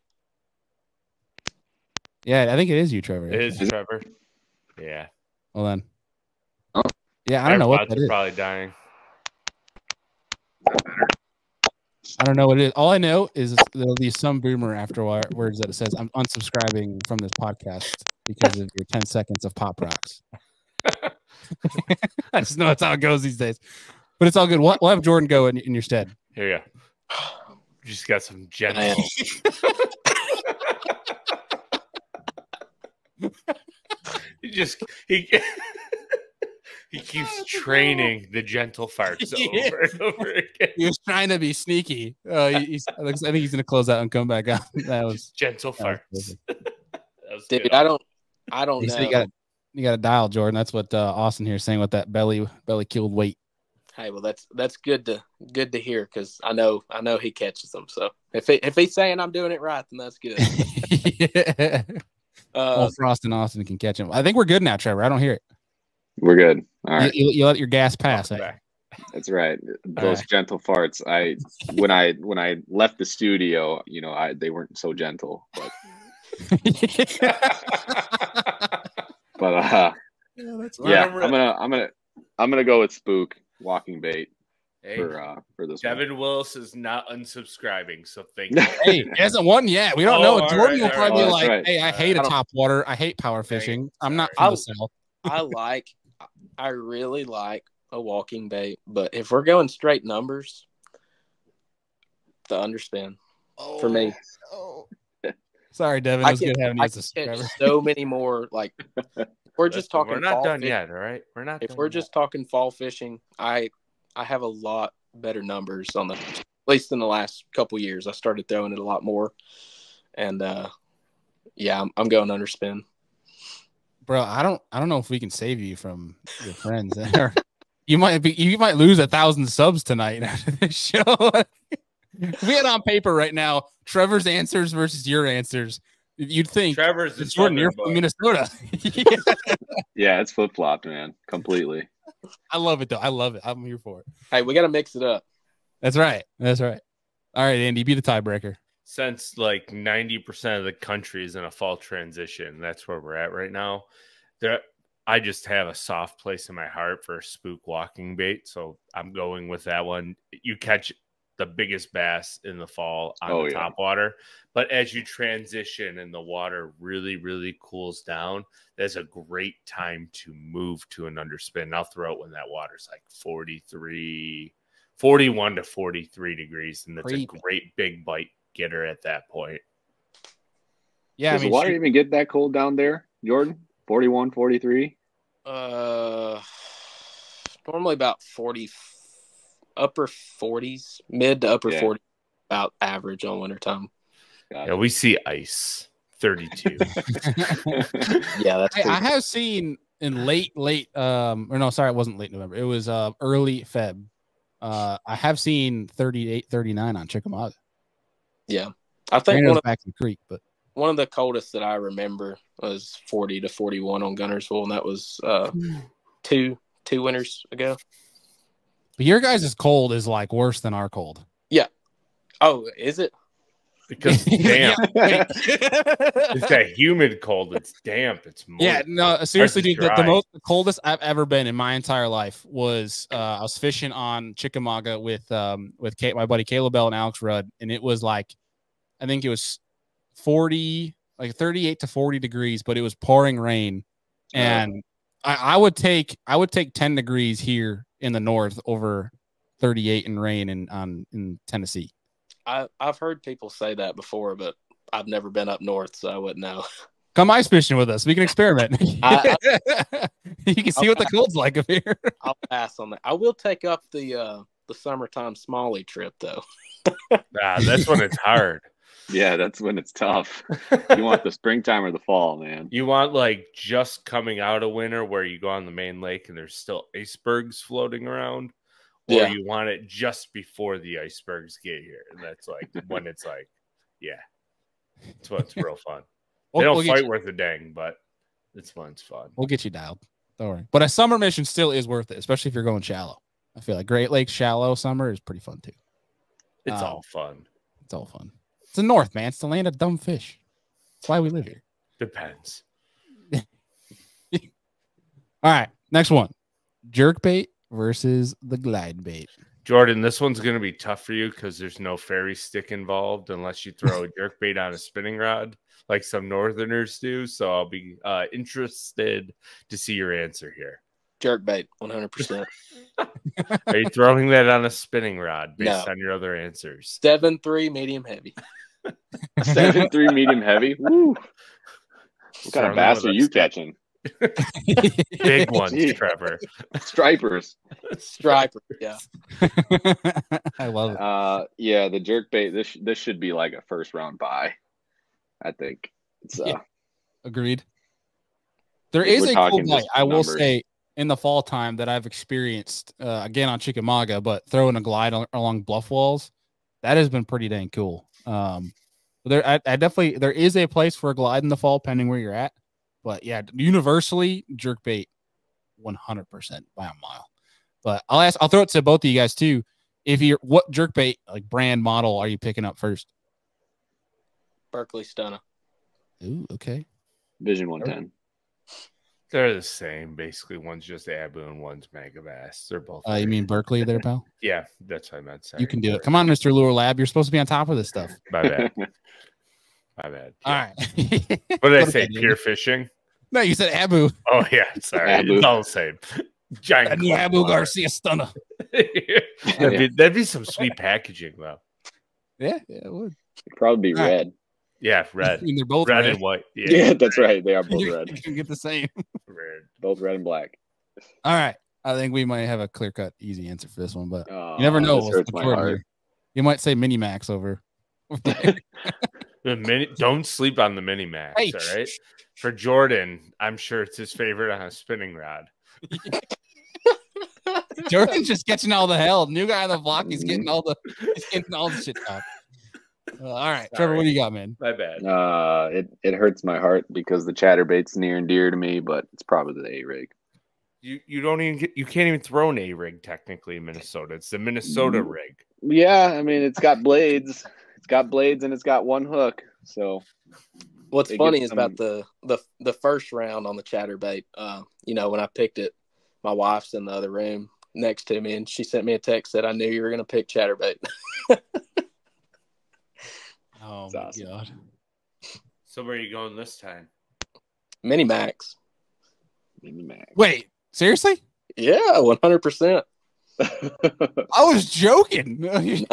Speaker 1: Yeah, I think it is you, Trevor.
Speaker 2: It is Trevor. Yeah.
Speaker 1: Well then. Oh. Yeah, I don't know what that is.
Speaker 2: Probably dying.
Speaker 1: I don't know what it is. All I know is there'll be some boomer afterwards that it says, I'm unsubscribing from this podcast because of your 10 seconds of pop rocks. I just know that's how it goes these days. But it's all good. We'll have Jordan go in your stead.
Speaker 2: Here you go. Just got some gentle. He keeps training the gentle farts over and over again.
Speaker 1: He was trying to be sneaky. I think he's going to close out and come back on. That was
Speaker 2: gentle farts.
Speaker 4: Dude, I don't know.
Speaker 1: You got to dial, Jordan. That's what Austin here is saying with that belly keeled weight.
Speaker 4: Hey, well, that's good to hear because I know he catches them. So if he's saying I'm doing it right, then that's good.
Speaker 1: Yeah. Well, Frost and Austin can catch him. I think we're good now, Trevor. I don't hear it.
Speaker 3: We're good. All right.
Speaker 1: You let your gas pass.
Speaker 3: That's right. Those gentle farts. When I left the studio, they weren't so gentle, but I'm gonna go with spook walking bait for this.
Speaker 2: Devin Willis is not unsubscribing, so thank you.
Speaker 1: Hey, he hasn't won yet. We don't know. Jordan will probably be like,
Speaker 3: right.
Speaker 1: "Hey, I hate a top water. I hate power fishing. I'm not from the South."
Speaker 4: I really like a walking bait, but if we're going straight numbers, the underspin for me.
Speaker 1: Oh. Sorry, Devin. It was good having you as a subscriber.
Speaker 4: So many more. Like, we're just talking.
Speaker 2: We're not done yet, all right? We're not.
Speaker 4: If we're just talking fall fishing, I have a lot better numbers on the, at least in the last couple years. I started throwing it a lot more, and yeah, I'm going underspin.
Speaker 1: Bro, I don't know if we can save you from your friends. You might lose 1,000 subs tonight after this show. If we had on paper right now, Trevor's answers versus your answers, you'd think
Speaker 2: Trevor's is
Speaker 1: Jordan, you're from Minnesota.
Speaker 3: Yeah, it's flip flopped, man, completely.
Speaker 1: I love it though. I love it. I'm here for it.
Speaker 4: Hey, we got to mix it up.
Speaker 1: That's right. That's right. All right, Andy, be the tiebreaker.
Speaker 2: Since like 90% of the country is in a fall transition, that's where we're at right now. I just have a soft place in my heart for a spook walking bait, so I'm going with that one. You catch the biggest bass in the fall on the top water, but as you transition and the water really, really cools down, there's a great time to move to an underspin. I'll throw it when that water's like 41 to 43 degrees, and that's a great big bite getter at that point.
Speaker 3: Yeah, does the water even get that cold down there, Jordan? 41, 43?
Speaker 4: Normally about 40, upper 40s, mid to upper 40s, about average on wintertime.
Speaker 2: Yeah, we see ice 32.
Speaker 4: Yeah, that's
Speaker 1: I have seen in late or no, sorry, it wasn't late November. It was early Feb. I have seen 38, 39 on Chickamauga.
Speaker 4: Yeah, I think
Speaker 1: back in the creek, but
Speaker 4: one of the coldest that I remember was 40 to 41 on Gunnersville, and that was two winters ago.
Speaker 1: But your guys' cold is like worse than our cold.
Speaker 4: Yeah. Oh, is it?
Speaker 2: Because damp. It's that humid cold. It's damp. It's moist.
Speaker 1: Yeah, no, seriously, dude. The coldest I've ever been in my entire life was I was fishing on Chickamauga with my buddy Caleb Bell and Alex Rudd, and it was like, I think it was 40, like 38 to 40 degrees, but it was pouring rain, and I would take 10 degrees here in the north over 38 in rain in Tennessee.
Speaker 4: I've heard people say that before, but I've never been up north, so I wouldn't know.
Speaker 1: Come ice fishing with us. We can experiment. You can see what the cold's like up here.
Speaker 4: I'll pass on that. I will take up the summertime Smalley trip, though.
Speaker 2: That's when it's hard.
Speaker 3: Yeah, that's when it's tough. You want the springtime or the fall, man.
Speaker 2: You want like just coming out of winter where you go on the main lake and there's still icebergs floating around, or you want it just before the icebergs get here. And that's like when it's like, it's when it's real fun. They don't fight worth a dang, but it's when it's fun.
Speaker 1: We'll get you dialed. Don't worry. But a summer mission still is worth it, especially if you're going shallow. I feel like Great Lakes shallow summer is pretty fun too.
Speaker 2: It's all fun.
Speaker 1: It's all fun. It's the north, man. It's the land of dumb fish. That's why we live here.
Speaker 2: Depends.
Speaker 1: All right, next one. Jerkbait versus the glide bait.
Speaker 2: Jordan, this one's going to be tough for you because there's no fairy stick involved unless you throw a jerkbait on a spinning rod like some northerners do. So I'll be interested to see your answer here.
Speaker 4: Jerkbait, 100%.
Speaker 2: Are you throwing that on a spinning rod based on your other answers?
Speaker 4: 7.3 medium heavy.
Speaker 3: 7.3 medium heavy. Woo. What kind of bass are you catching?
Speaker 2: Big ones, Trevor.
Speaker 3: Stripers.
Speaker 4: Yeah.
Speaker 1: I love it.
Speaker 3: Yeah, the jerkbait. This should be like a first round buy. I think it's
Speaker 1: agreed. There is a cool bite, I will say, in the fall time that I've experienced again on Chickamauga, but throwing a glide along bluff walls, that has been pretty dang cool. I definitely, there is a place for a glide in the fall, depending where you're at. But yeah, universally jerkbait 100% by a mile. But I'll throw it to both of you guys too. What jerkbait, like brand model, are you picking up first?
Speaker 4: Berkeley Stunner.
Speaker 1: Ooh, okay.
Speaker 3: Vision 110.
Speaker 2: They're the same, basically. One's just Abu and one's Megabass. They're both.
Speaker 1: You mean Berkeley there, pal?
Speaker 2: Yeah, that's what I meant. Sorry.
Speaker 1: You can do it. Come on, Mr. Lure Lab. You're supposed to be on top of this stuff.
Speaker 2: My bad. My bad.
Speaker 1: All right.
Speaker 2: What did I say? Pure fishing?
Speaker 1: No, you said Abu.
Speaker 2: Oh, yeah. Sorry.
Speaker 3: Abu.
Speaker 2: It's all the same. Giant
Speaker 1: new Abu Garcia stunner.
Speaker 2: That'd be some sweet packaging, though.
Speaker 1: Yeah, it would.
Speaker 3: It'd probably be red.
Speaker 2: Yeah, red.
Speaker 1: I mean, they're both
Speaker 2: red
Speaker 1: red
Speaker 2: and white.
Speaker 3: Yeah, that's right. They are both red.
Speaker 1: You can get the same.
Speaker 2: Red.
Speaker 3: Both red and black.
Speaker 1: All right. I think we might have a clear-cut, easy answer for this one, but you never know.
Speaker 3: This hurts my heart.
Speaker 1: You might say Mini Max over.
Speaker 2: Don't sleep on the Mini Max, all right? For Jordan, I'm sure it's his favorite on a spinning rod.
Speaker 1: Jordan's just catching all the hell. New guy on the block, he's getting all the shit out. All right, Trevor, what do you got, man?
Speaker 2: My bad.
Speaker 3: It hurts my heart because the chatterbait's near and dear to me, but it's probably the A-rig.
Speaker 2: You don't even you can't even throw an A-rig technically in Minnesota. It's the Minnesota rig.
Speaker 3: Yeah, I mean it's got blades. It's got blades and it's got one hook. So
Speaker 4: what's funny is about the first round on the chatterbait. When I picked it, my wife's in the other room next to me, and she sent me a text that I knew you were going to pick chatterbait.
Speaker 1: Oh my awesome. God!
Speaker 2: So where are you going this time?
Speaker 4: Mini Max.
Speaker 1: Wait, seriously?
Speaker 4: Yeah, 100%.
Speaker 1: I was joking.
Speaker 4: No, Mini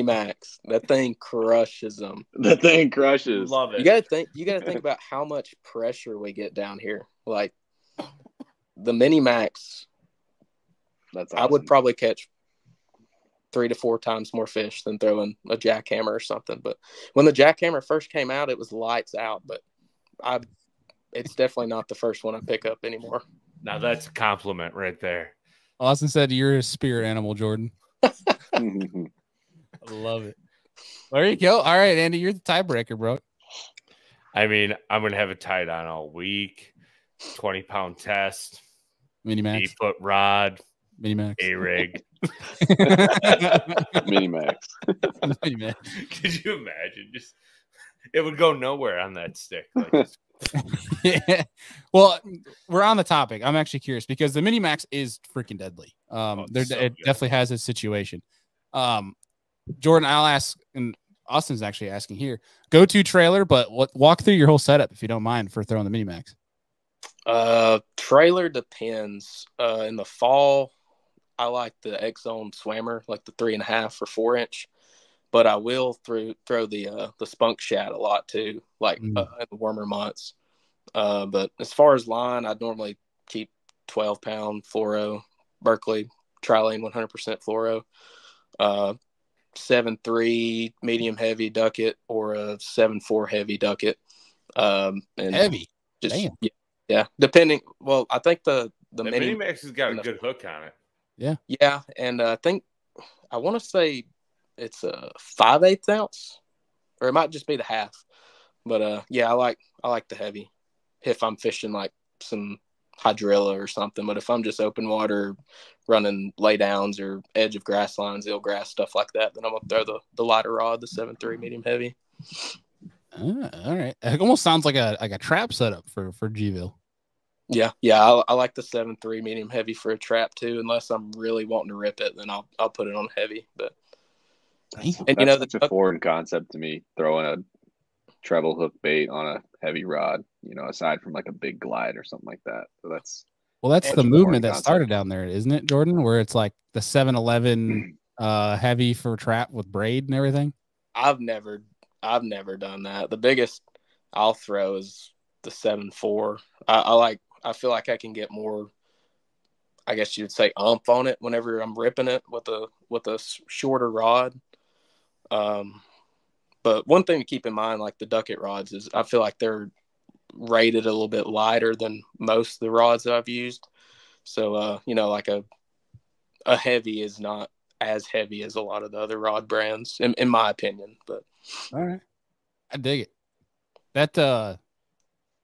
Speaker 4: Max. That thing crushes them.
Speaker 3: That thing crushes.
Speaker 2: Love it.
Speaker 4: You gotta think about how much pressure we get down here. Like the Mini Max.
Speaker 3: That's awesome.
Speaker 4: I would probably catch 3 to 4 times more fish than throwing a jackhammer or something. But when the jackhammer first came out, it was lights out. But it's definitely not the first one I pick up anymore.
Speaker 2: Now that's a compliment right there.
Speaker 1: Austin said you're a spirit animal, Jordan. I love it. There you go. All right, Andy, you're the tiebreaker, bro.
Speaker 2: I mean, I'm gonna have it tied on all week. 20-pound test.
Speaker 1: Mini Max.
Speaker 2: 8-foot rod.
Speaker 1: Mini Max.
Speaker 2: A-rig.
Speaker 3: Mini Max.
Speaker 1: Mini Max.
Speaker 2: Could you imagine? Just it would go nowhere on that stick. Like,
Speaker 1: yeah. Well, we're on the topic. I'm actually curious because the Mini Max is freaking deadly. It definitely has its situation. Jordan, I'll ask, and Austin's actually asking here. Go-to trailer, but walk through your whole setup if you don't mind for throwing the Mini Max.
Speaker 4: Trailer depends. In the fall, I like the X-Zone Swammer, like the 3.5 or 4 inch. But I will throw the spunk shad a lot too, like in the warmer months. But as far as line, I'd normally keep 12-pound fluoro, Berkeley Trilane 100% fluoro, 7.3 medium heavy ducket or a 7.4 heavy ducket. And
Speaker 1: heavy,
Speaker 4: just
Speaker 1: damn.
Speaker 4: Yeah, depending. Well, I think the
Speaker 2: Mini Max has got a good hook on it.
Speaker 4: Yeah, and I want to say it's a 5/8 ounce, or it might just be the half. But I like the heavy if I'm fishing like some hydrilla or something. But if I'm just open water, running laydowns or edge of grass lines, eelgrass, stuff like that, then I'm gonna throw the lighter rod, the 7.3 medium heavy.
Speaker 1: All right, it almost sounds like a trap setup for G-ville.
Speaker 4: Yeah, I like the 7.3 medium heavy for a trap too. Unless I'm really wanting to rip it, then I'll put it on heavy. But
Speaker 3: that's such a foreign concept to me, throwing a treble hook bait on a heavy rod. Aside from like a big glide or something like that. So that's
Speaker 1: the movement that started down there, isn't it, Jordan? Where it's like the 7-11 heavy for trap with braid and everything.
Speaker 4: I've never done that. The biggest I'll throw is the 7.4. I feel like I can get more, I guess you'd say, umph on it whenever I'm ripping it with a shorter rod. But one thing to keep in mind, like the ducket rods, is I feel like they're rated a little bit lighter than most of the rods that I've used. So, like a heavy is not as heavy as a lot of the other rod brands, in my opinion. But
Speaker 1: all right, I dig it. That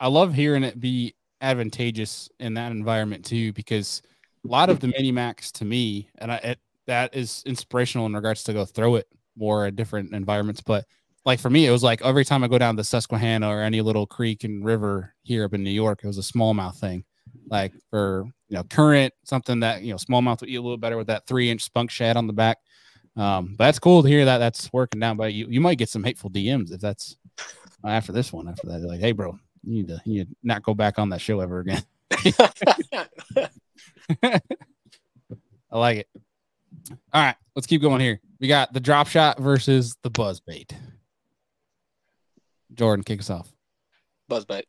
Speaker 1: I love hearing it be advantageous in that environment too, because a lot of the Mini Max to me, and that is inspirational in regards to go throw it more at different environments. But like for me, it was like every time I go down the Susquehanna or any little creek and river here up in New York, it was a smallmouth thing. Like for current, something that smallmouth would eat a little better with that 3-inch spunk shad on the back. But that's cool to hear that that's working down. But you might get some hateful DMs if that's after this one. After that, they're like, hey, bro, you need to not go back on that show ever again. I like it. All right, let's keep going here. We got the drop shot versus the buzz bait. Jordan, kick us off.
Speaker 4: Buzz bait.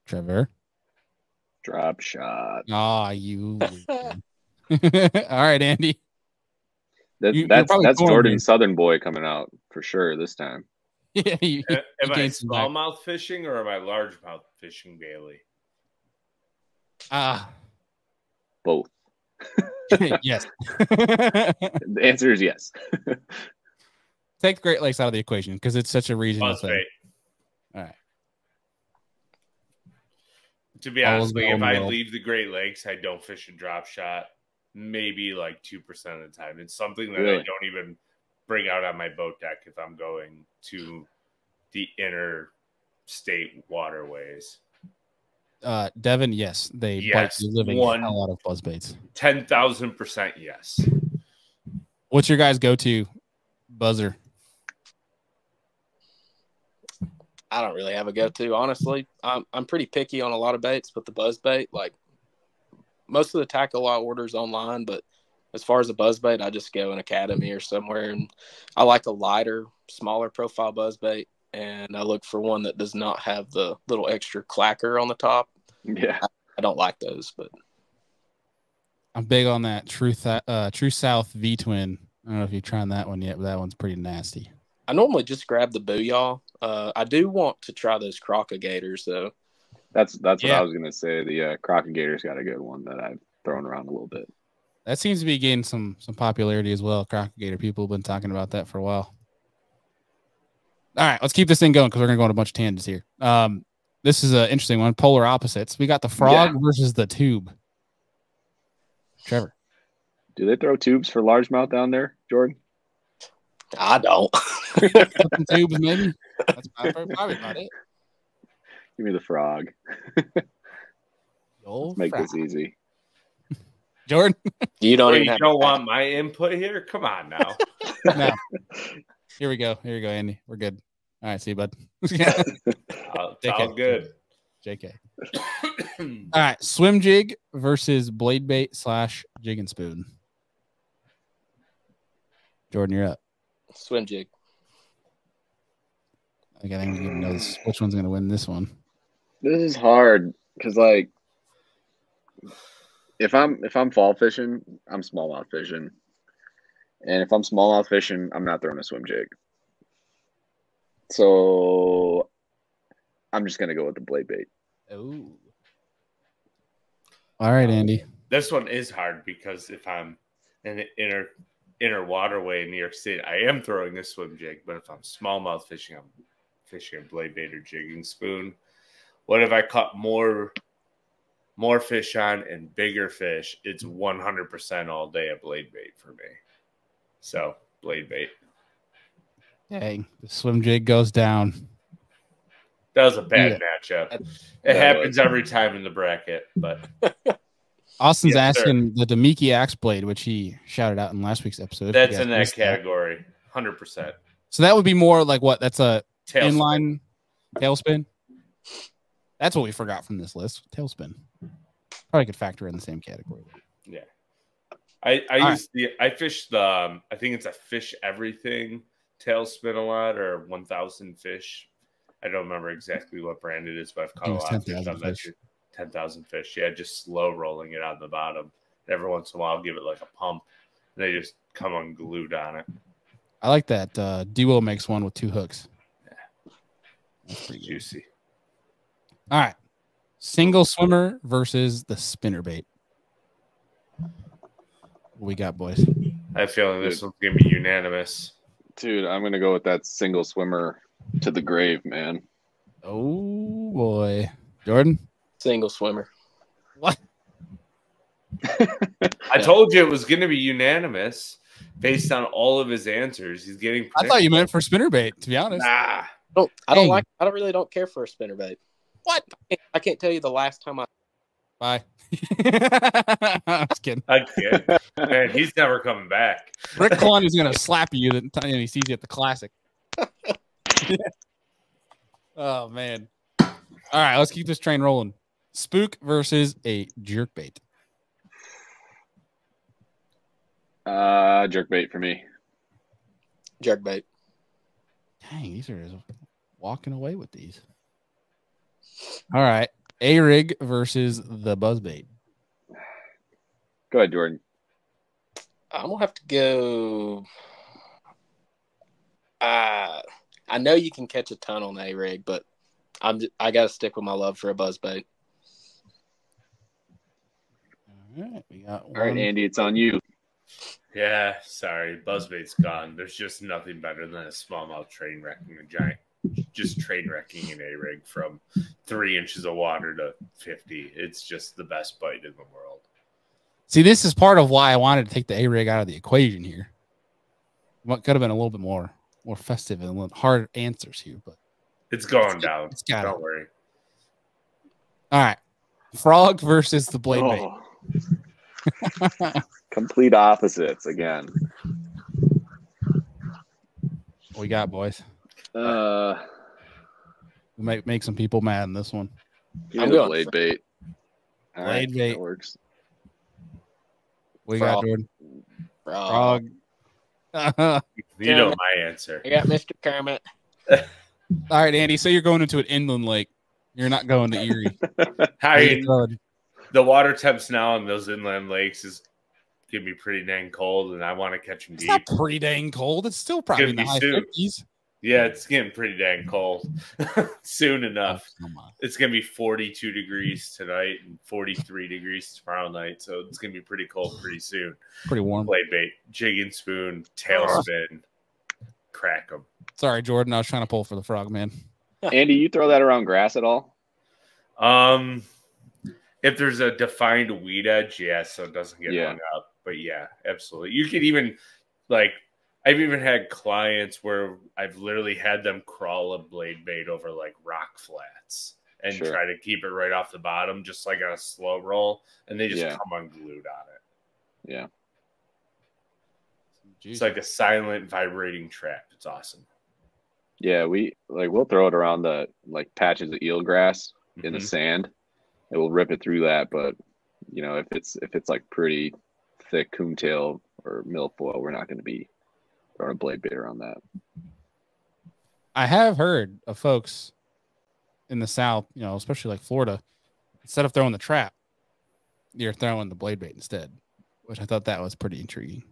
Speaker 1: Trevor.
Speaker 3: Drop shot.
Speaker 1: Ah, you. All right, Andy.
Speaker 3: That's Jordan's Southern boy coming out for sure this time.
Speaker 1: Yeah,
Speaker 2: am I smallmouth fishing or am I largemouth fishing, Bailey?
Speaker 3: Both.
Speaker 1: Yes.
Speaker 3: The answer is yes.
Speaker 1: Take the Great Lakes out of the equation because it's such a regional thing.
Speaker 2: Right.
Speaker 1: All right.
Speaker 2: To be honest, like if I leave the Great Lakes, I don't fish a drop shot. Maybe like 2% of the time. It's something that I don't even bring out on my boat deck if I'm going to the interstate waterways.
Speaker 1: Devin, yes, they bite the living hell out of buzz baits.
Speaker 2: 10,000% yes.
Speaker 1: What's your guys' go-to buzzer?
Speaker 4: I don't really have a go-to, honestly. I'm pretty picky on a lot of baits, but the buzz bait, like most of the tackle I order is online, but as far as a buzz bait, I just go in Academy or somewhere, and I like a lighter, smaller profile buzz bait, and I look for one that does not have the little extra clacker on the top.
Speaker 3: Yeah,
Speaker 4: I don't like those, but
Speaker 1: I'm big on that True South V-Twin. I don't know if you've tried that one yet, but that one's pretty nasty.
Speaker 4: I normally just grab the Booyah. I do want to try those Crocodigators, though.
Speaker 3: That's what I was going to say. The Crocodigator's got a good one that I've thrown around a little bit.
Speaker 1: That seems to be gaining some popularity as well. Crocodigator people have been talking about that for a while. All right, let's keep this thing going because we're going to go on a bunch of tangents here. This is an interesting one. Polar opposites. We got the frog versus the tube. Trevor.
Speaker 3: Do they throw tubes for largemouth down there, Jordan?
Speaker 4: I don't.
Speaker 1: Tubes, maybe. That's probably about it.
Speaker 3: Give me the frog. Let's make this easy.
Speaker 1: Jordan?
Speaker 4: You don't
Speaker 2: want my input here? Come on now.
Speaker 1: No. Here we go, Andy. We're good. All right, see you, bud.
Speaker 2: All good.
Speaker 1: JK. All right, swim jig versus blade bait / jig and spoon. Jordan, you're up.
Speaker 4: Swim jig.
Speaker 1: I think we know which one's going to win this one.
Speaker 3: This is hard because, like, if I'm fall fishing, I'm smallmouth fishing, and if I'm smallmouth fishing, I'm not throwing a swim jig. So I'm just gonna go with the blade bait.
Speaker 1: Oh, all right, Andy.
Speaker 2: This one is hard because if I'm in the inner waterway in New York City, I am throwing a swim jig. But if I'm smallmouth fishing, I'm fishing a blade bait or jigging spoon. What if I caught more fish on and bigger fish? It's 100% all day a blade bait for me. So blade bait.
Speaker 1: Dang, the swim jig goes down.
Speaker 2: That was a bad matchup. It happens every time in the bracket, but
Speaker 1: Austin's asking the Demiki axe blade, which he shouted out in last week's episode.
Speaker 2: That's in that category, 100%.
Speaker 1: So that would be more like what? That's a
Speaker 2: tailspin.
Speaker 1: Inline tailspin. That's what we forgot from this list. Tailspin. Probably could factor in the same category.
Speaker 2: Yeah. I fish the I think it's a Fish Everything tailspin a lot, or 1,000 fish. I don't remember exactly what brand it is, but I've caught a lot of fish on that. 10,000 fish. Yeah, just slow rolling it on the bottom. And every once in a while, I'll give it like a pump, and they just come unglued on it.
Speaker 1: I like that. Duo makes one with 2 hooks.
Speaker 2: Yeah. That's pretty juicy.
Speaker 1: All right. Single swimmer versus the spinnerbait. What we got, boys?
Speaker 2: I have a feeling this one's going to be unanimous.
Speaker 3: Dude, I'm going to go with that single swimmer to the grave, man.
Speaker 1: Oh, boy. Jordan?
Speaker 4: Single swimmer.
Speaker 1: What?
Speaker 2: I told you it was going to be unanimous based on all of his answers. He's getting
Speaker 1: I thought you meant for spinnerbait, to be honest.
Speaker 2: Nah.
Speaker 4: I don't care for a spinnerbait.
Speaker 1: What?
Speaker 4: I can't tell you the last time I.
Speaker 1: Bye. I'm just kidding.
Speaker 2: I can't. Man, he's never coming back.
Speaker 1: Rick Clun is going to slap you the time he sees you at the Classic. Oh, man. All right, let's keep this train rolling. spook versus a jerkbait.
Speaker 3: Jerkbait for me.
Speaker 4: Jerkbait.
Speaker 1: Dang, these are just walking away with these. All right. A-rig versus the buzzbait.
Speaker 3: Go ahead, Jordan.
Speaker 4: I'm gonna have to go. I know you can catch a ton on A-rig, but I got to stick with my love for a buzzbait.
Speaker 1: All right, we got one.
Speaker 3: All right, Andy, it's on you.
Speaker 2: Yeah, sorry, buzzbait's gone. There's just nothing better than a smallmouth train wrecking a giant. Just train wrecking an A-rig from 3 inches of water to 50. It's just the best bite in the world.
Speaker 1: See, this is part of why I wanted to take the A-rig out of the equation here. What could have been a little bit more festive and hard answers here, but
Speaker 2: it's going down.
Speaker 1: It's got
Speaker 2: Don't worry.
Speaker 1: All right, frog versus the blade bait.
Speaker 3: Complete opposites again.
Speaker 1: What we got, boys? We might make some people mad in this one.
Speaker 3: I'm going blade bait.
Speaker 1: Blade bait
Speaker 3: that works.
Speaker 1: We got Jordan.
Speaker 4: Frog.
Speaker 2: You know my answer.
Speaker 4: I got Mr. Kermit.
Speaker 1: All right, Andy. So you're going into an inland lake. You're not going to Erie.
Speaker 2: The water temps now in those inland lakes is gonna be pretty dang cold, and I want to catch them deep.
Speaker 1: It's not pretty dang cold. It's still probably in the high 50s.
Speaker 2: Yeah, it's getting pretty dang cold soon enough. It's going to be 42 degrees tonight and 43 degrees tomorrow night. So it's going to be pretty cold pretty soon.
Speaker 1: Pretty warm.
Speaker 2: Blade bait, jig and spoon, tailspin, crack them.
Speaker 1: Sorry, Jordan. I was trying to pull for the frog, man.
Speaker 3: Andy, you throw that around grass at all?
Speaker 2: If there's a defined weed edge, yes, so it doesn't get hung up. But yeah, absolutely. You could even, I've even had clients where I've literally had them crawl a blade bait over rock flats and try to keep it right off the bottom, just like on a slow roll, and they just come unglued on it.
Speaker 3: Yeah.
Speaker 2: It's like a silent vibrating trap. It's awesome.
Speaker 3: Yeah, we'll throw it around the patches of eelgrass in the sand. It will rip it through that, but if it's pretty thick coontail or milfoil, we're not going to be throwing a blade bait around that.
Speaker 1: I have heard of folks in the South, especially Florida, instead of throwing the trap, you're throwing the blade bait instead, which I thought that was pretty intriguing.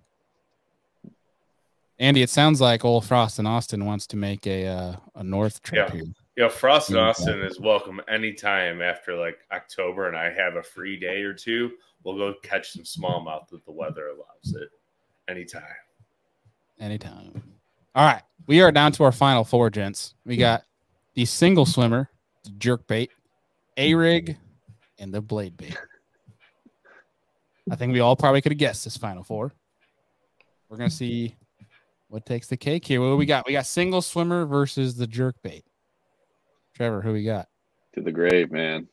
Speaker 1: Andy, it sounds like old Frost in Austin wants to make a north trip here.
Speaker 2: Yeah, Frost in Austin is welcome anytime after October, and I have a free day or two. We'll go catch some smallmouth if the weather allows it. Anytime.
Speaker 1: All right. We are down to our final four, gents. We got the single swimmer, the jerk bait, A-rig, and the blade bait. I think we all probably could have guessed this final four. We're going to see what takes the cake here. What do we got? We got single swimmer versus the jerk bait. Trevor, who we got?
Speaker 3: To the grave, man.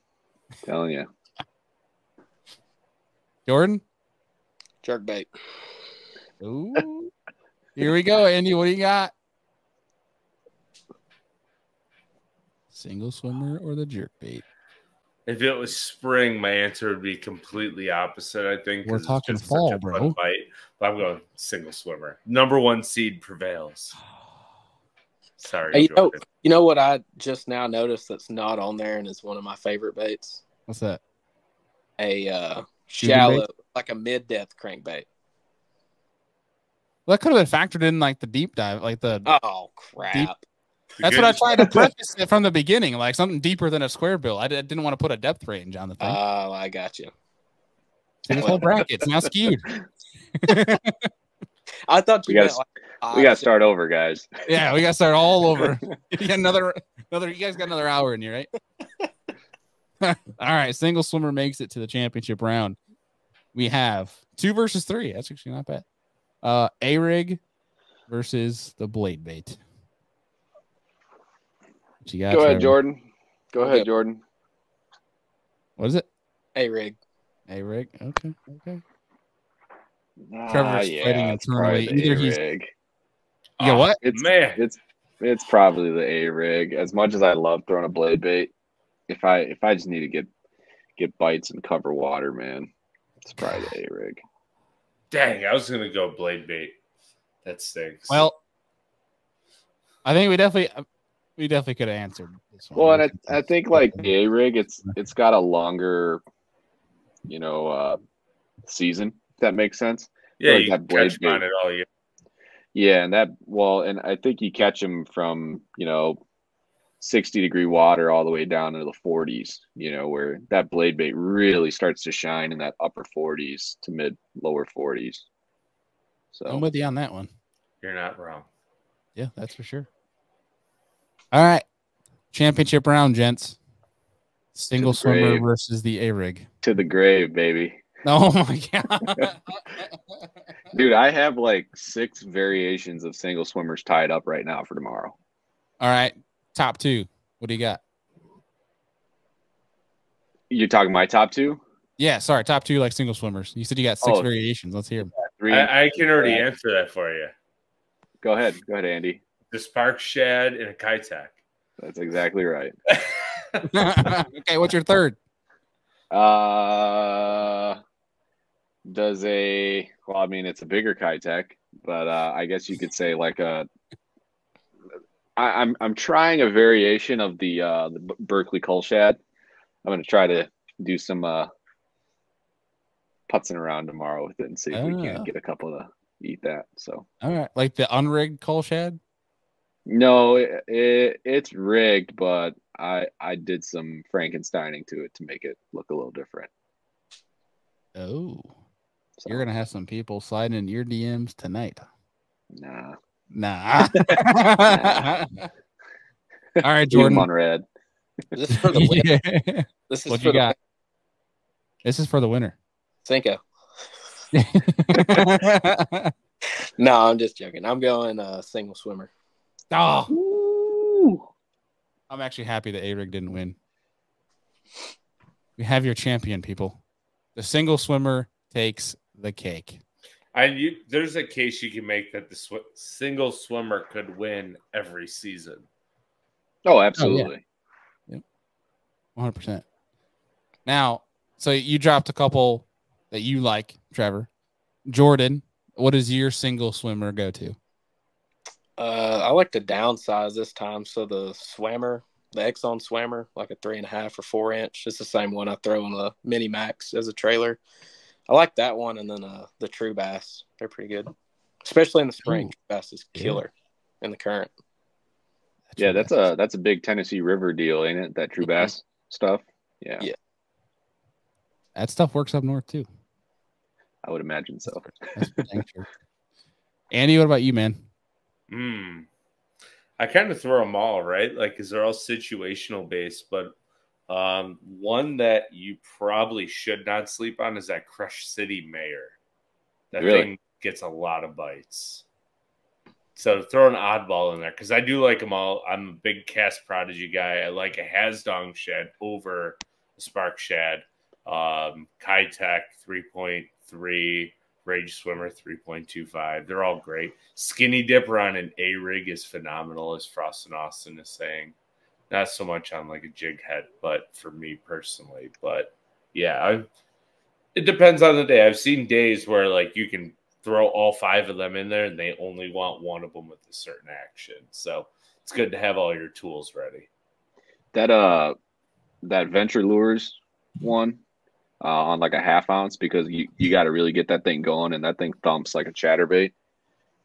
Speaker 3: I'm telling you.
Speaker 1: Jordan?
Speaker 4: Jerk bait.
Speaker 1: Ooh. Here we go, Andy. What do you got? Single swimmer or the jerk bait?
Speaker 2: If it was spring, my answer would be completely opposite, I think.
Speaker 1: We're talking fall, bro.
Speaker 2: Bite, but I'm going single swimmer. Number one seed prevails. Sorry.
Speaker 4: Hey, you know what I just now noticed that's not on there and is one of my favorite baits?
Speaker 1: What's that?
Speaker 4: A shallow, like a mid-depth crankbait.
Speaker 1: Well, that could have been factored in the deep dive,
Speaker 4: oh crap.
Speaker 1: Deep. That's what I tried to preface it from the beginning, something deeper than a square bill. I didn't want to put a depth range on the thing.
Speaker 4: Oh, I got you.
Speaker 1: See, this whole bracket's now skewed.
Speaker 4: I thought
Speaker 3: we got to start over, guys.
Speaker 1: Yeah, we got to start all over. You guys got another hour in you, right? All right, single swimmer makes it to the championship round. We have 2 versus 3. That's actually not bad. A-rig versus the blade bait. What you got,
Speaker 3: Go ahead,
Speaker 1: Trevor?
Speaker 3: Jordan. Go ahead, Jordan.
Speaker 1: What is it?
Speaker 4: A-rig.
Speaker 1: A-rig. Okay. Trevor's fighting internally. Either he's what?
Speaker 3: It's probably the A-rig. As much as I love throwing a blade bait, if I just need to get get bites and cover water, man, it's probably the A-rig.
Speaker 2: Dang, I was gonna go blade bait. That stinks.
Speaker 1: Well, I think we definitely could have answered this one.
Speaker 3: Well, and I think like the A-rig, it's got a longer, season. If that makes sense.
Speaker 2: Yeah,
Speaker 3: like
Speaker 2: you
Speaker 3: that
Speaker 2: can
Speaker 3: blade
Speaker 2: catch
Speaker 3: bait.
Speaker 2: on it all year.
Speaker 3: Yeah, and I think you catch them from 60-degree water all the way down into the 40s. Where that blade bait really starts to shine in that upper 40s to lower 40s. So
Speaker 1: I'm with you on that one.
Speaker 2: You're not wrong.
Speaker 1: Yeah, that's for sure. All right, championship round, gents. Single swimmer versus the A-rig.
Speaker 3: To the grave, baby.
Speaker 1: Oh my god,
Speaker 3: dude! I have like 6 variations of single swimmers tied up right now for tomorrow.
Speaker 1: All right, top 2. What do you got?
Speaker 3: You're talking my top 2?
Speaker 1: Yeah, sorry, top 2 like single swimmers. You said you got 6 variations. Let's hear them.
Speaker 2: I can already answer that for you.
Speaker 3: Go ahead, Andy.
Speaker 2: The spark shad and a kaitak.
Speaker 3: That's exactly right.
Speaker 1: Okay, what's your third?
Speaker 3: It's a bigger kaitak, but I guess you could say like I'm trying a variation of the Berkeley cull shad. I'm going to try to do some putzing around tomorrow with it and see if we can get a couple to eat that. So
Speaker 1: all right, like the unrigged cull shad.
Speaker 3: No, it's rigged, but I did some Frankensteining to it to make it look a little different.
Speaker 1: Oh, so you're gonna have some people sliding in your DMs tonight.
Speaker 3: Nah.
Speaker 1: All right, Jordan.
Speaker 3: On red.
Speaker 4: This is for the winner.
Speaker 1: Yeah.
Speaker 4: This is
Speaker 1: what
Speaker 4: for
Speaker 1: you
Speaker 4: the
Speaker 1: got? This is for the winner.
Speaker 4: Cinco. No, I'm just joking. I'm going single swimmer.
Speaker 1: Oh, ooh. I'm actually happy that A-rig didn't win. We have your champion, people. The single swimmer takes the cake.
Speaker 2: There's a case you can make that the single swimmer could win every season.
Speaker 3: Oh, absolutely.
Speaker 1: Oh, yeah. Yep. 100%. Now, so you dropped a couple that you like, Trevor. Jordan, what does your single swimmer go to?
Speaker 4: I like to downsize this time. So the swammer, the Exxon swammer, like a 3.5 or 4 inch. It's the same one I throw on the Mini Max as a trailer. I like that one, and then the True Bass. They're pretty good, especially in the spring. True Bass is killer in the current.
Speaker 3: Yeah, that's a big Tennessee River deal, ain't it? That True Bass stuff. Yeah.
Speaker 1: That stuff works up north too.
Speaker 3: I would imagine so.
Speaker 1: That's true. Andy, what about you, man?
Speaker 2: I kind of throw them all, right? Like, because they're all situational based, but one that you probably should not sleep on is that Crush City Mayor. That thing gets a lot of bites. So throw an oddball in there because I do like them all. I'm a big cast prodigy guy. I like a Hasdong shad over a spark shad. Kaitak 3.3. Rage Swimmer 3.25. They're all great. Skinny Dipper on an A-rig is phenomenal, as Frost and Austin is saying. Not so much on like a jig head, but for me personally. But yeah, it depends on the day. I've seen days where like you can throw all 5 of them in there and they only want one of them with a certain action. So it's good to have all your tools ready.
Speaker 3: That Venture Lures one, on like a 1/2 ounce, because you got to really get that thing going, and that thing thumps like a chatterbait.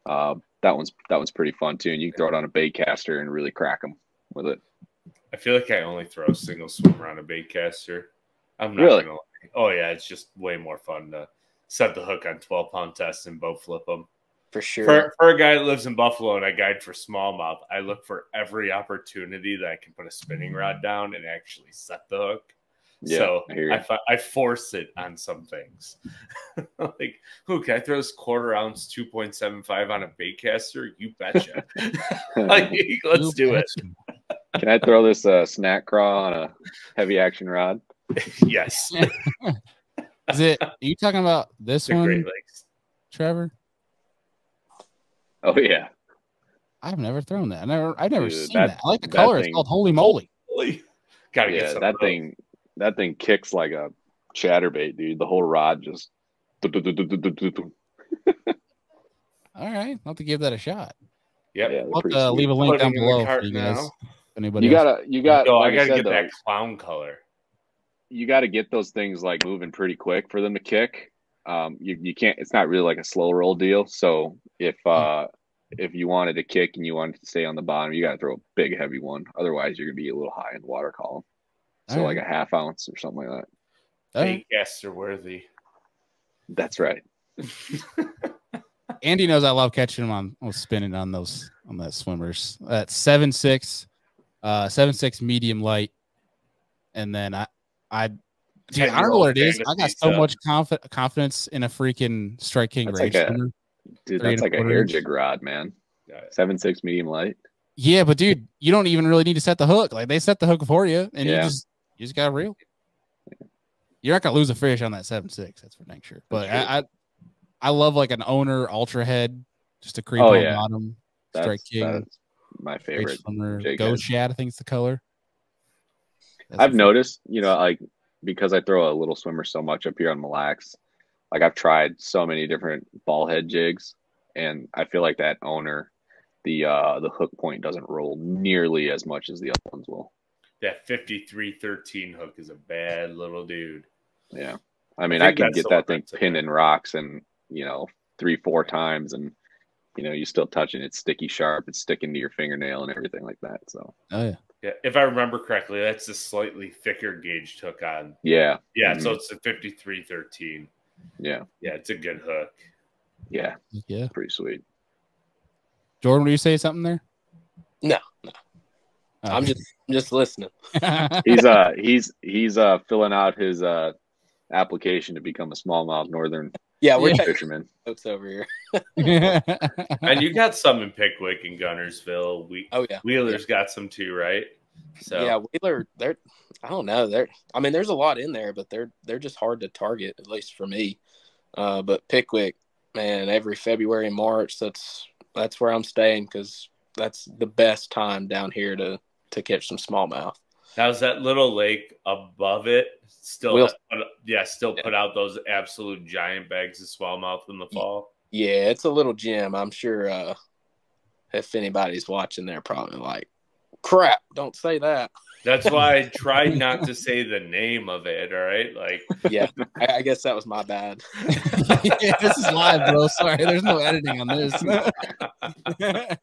Speaker 3: That one's pretty fun too, and you can throw it on a bait caster and really crack them with it.
Speaker 2: I feel like I only throw a single swimmer on a bait caster. I'm not gonna lie. Oh yeah, it's just way more fun to set the hook on 12-pound tests and boat flip them.
Speaker 4: For sure.
Speaker 2: For a guy that lives in Buffalo and I guide for smallmouth, I look for every opportunity that I can put a spinning rod down and actually set the hook. Yeah, so I force it on some things. Like, can I throw this 1/4 ounce 2.75 on a bait caster? You betcha. Like, let's do it.
Speaker 3: Can I throw this snack craw on a heavy action rod?
Speaker 2: Yes.
Speaker 1: Are you talking about this one,
Speaker 2: Great Lakes.
Speaker 1: Trevor?
Speaker 3: Oh yeah.
Speaker 1: I've never thrown that. I've never seen that. I like the color. It's called Holy Moly.
Speaker 2: Gotta get some
Speaker 3: that thing. that thing kicks like a chatterbait, dude. The whole rod just.
Speaker 1: All right, I'll have to give that a shot.
Speaker 2: Yep.
Speaker 3: Yeah,
Speaker 1: I'll leave a link down below for you guys.
Speaker 3: Anybody else? Like
Speaker 2: I gotta get that clown color.
Speaker 3: You got to get those things like moving pretty quick for them to kick. You can't. It's not really like a slow roll deal. So if you wanted to kick and you wanted to stay on the bottom, you got to throw a big heavy one. Otherwise, you're gonna be a little high in the water column. So like a half ounce or something like that.
Speaker 2: Big guests are worthy.
Speaker 3: That's right.
Speaker 1: Andy knows I love catching them on spinning on the swimmers. At 7.6 medium light, and then I don't know what it is. I got so much confidence in a freaking Strike King Rage swimmer.
Speaker 3: Dude, that's like a hair jig rod, man. 7.6 medium light.
Speaker 1: Yeah, but dude, you don't even really need to set the hook. Like they set the hook for you, and you just got reel. You're not gonna lose a fish on that 7.6. That's for dang sure. But I love like an owner ultra head, just a creep on the bottom. Strike King.
Speaker 3: That's my favorite.
Speaker 1: Ghost Shad, I think it's the color.
Speaker 3: I've noticed, like because I throw a little swimmer so much up here on Mille Lacs, like I've tried so many different ball head jigs, and I feel like that owner, the hook point doesn't roll nearly as much as the other ones will.
Speaker 2: That 5313 hook is a bad little dude.
Speaker 3: Yeah. I mean, I can get that thing pinned in rocks and, 3-4 times, and, you're still touching it. It's sticky sharp. It's sticking to your fingernail and everything like that. So,
Speaker 2: yeah. If I remember correctly, that's a slightly thicker gauged hook on.
Speaker 3: Yeah.
Speaker 2: Yeah. So it's a 5313.
Speaker 3: Yeah.
Speaker 2: Yeah. It's a good hook.
Speaker 3: Yeah.
Speaker 1: Yeah.
Speaker 3: Pretty sweet.
Speaker 1: Jordan, will you say something there?
Speaker 4: No. I'm just listening.
Speaker 3: He's filling out his application to become a smallmouth northern fisherman.
Speaker 4: Folks over here.
Speaker 2: And you got some in Pickwick and Gunnersville. Wheeler's got some too, right? So
Speaker 4: yeah, Wheeler. I don't know. There's a lot in there, but they're just hard to target, at least for me. But Pickwick, man, every February and March, that's where I'm staying because that's the best time down here to catch some smallmouth.
Speaker 2: Now, is that little lake above it still put out those absolute giant bags of smallmouth in the fall?
Speaker 4: Yeah, it's a little gem. I'm sure if anybody's watching, they're probably like, crap, don't say that.
Speaker 2: That's why I tried not to say the name of it, all right? Like,
Speaker 4: yeah, I guess that was my bad.
Speaker 1: Yeah, this is live, bro. Sorry, there's no editing on this.
Speaker 2: I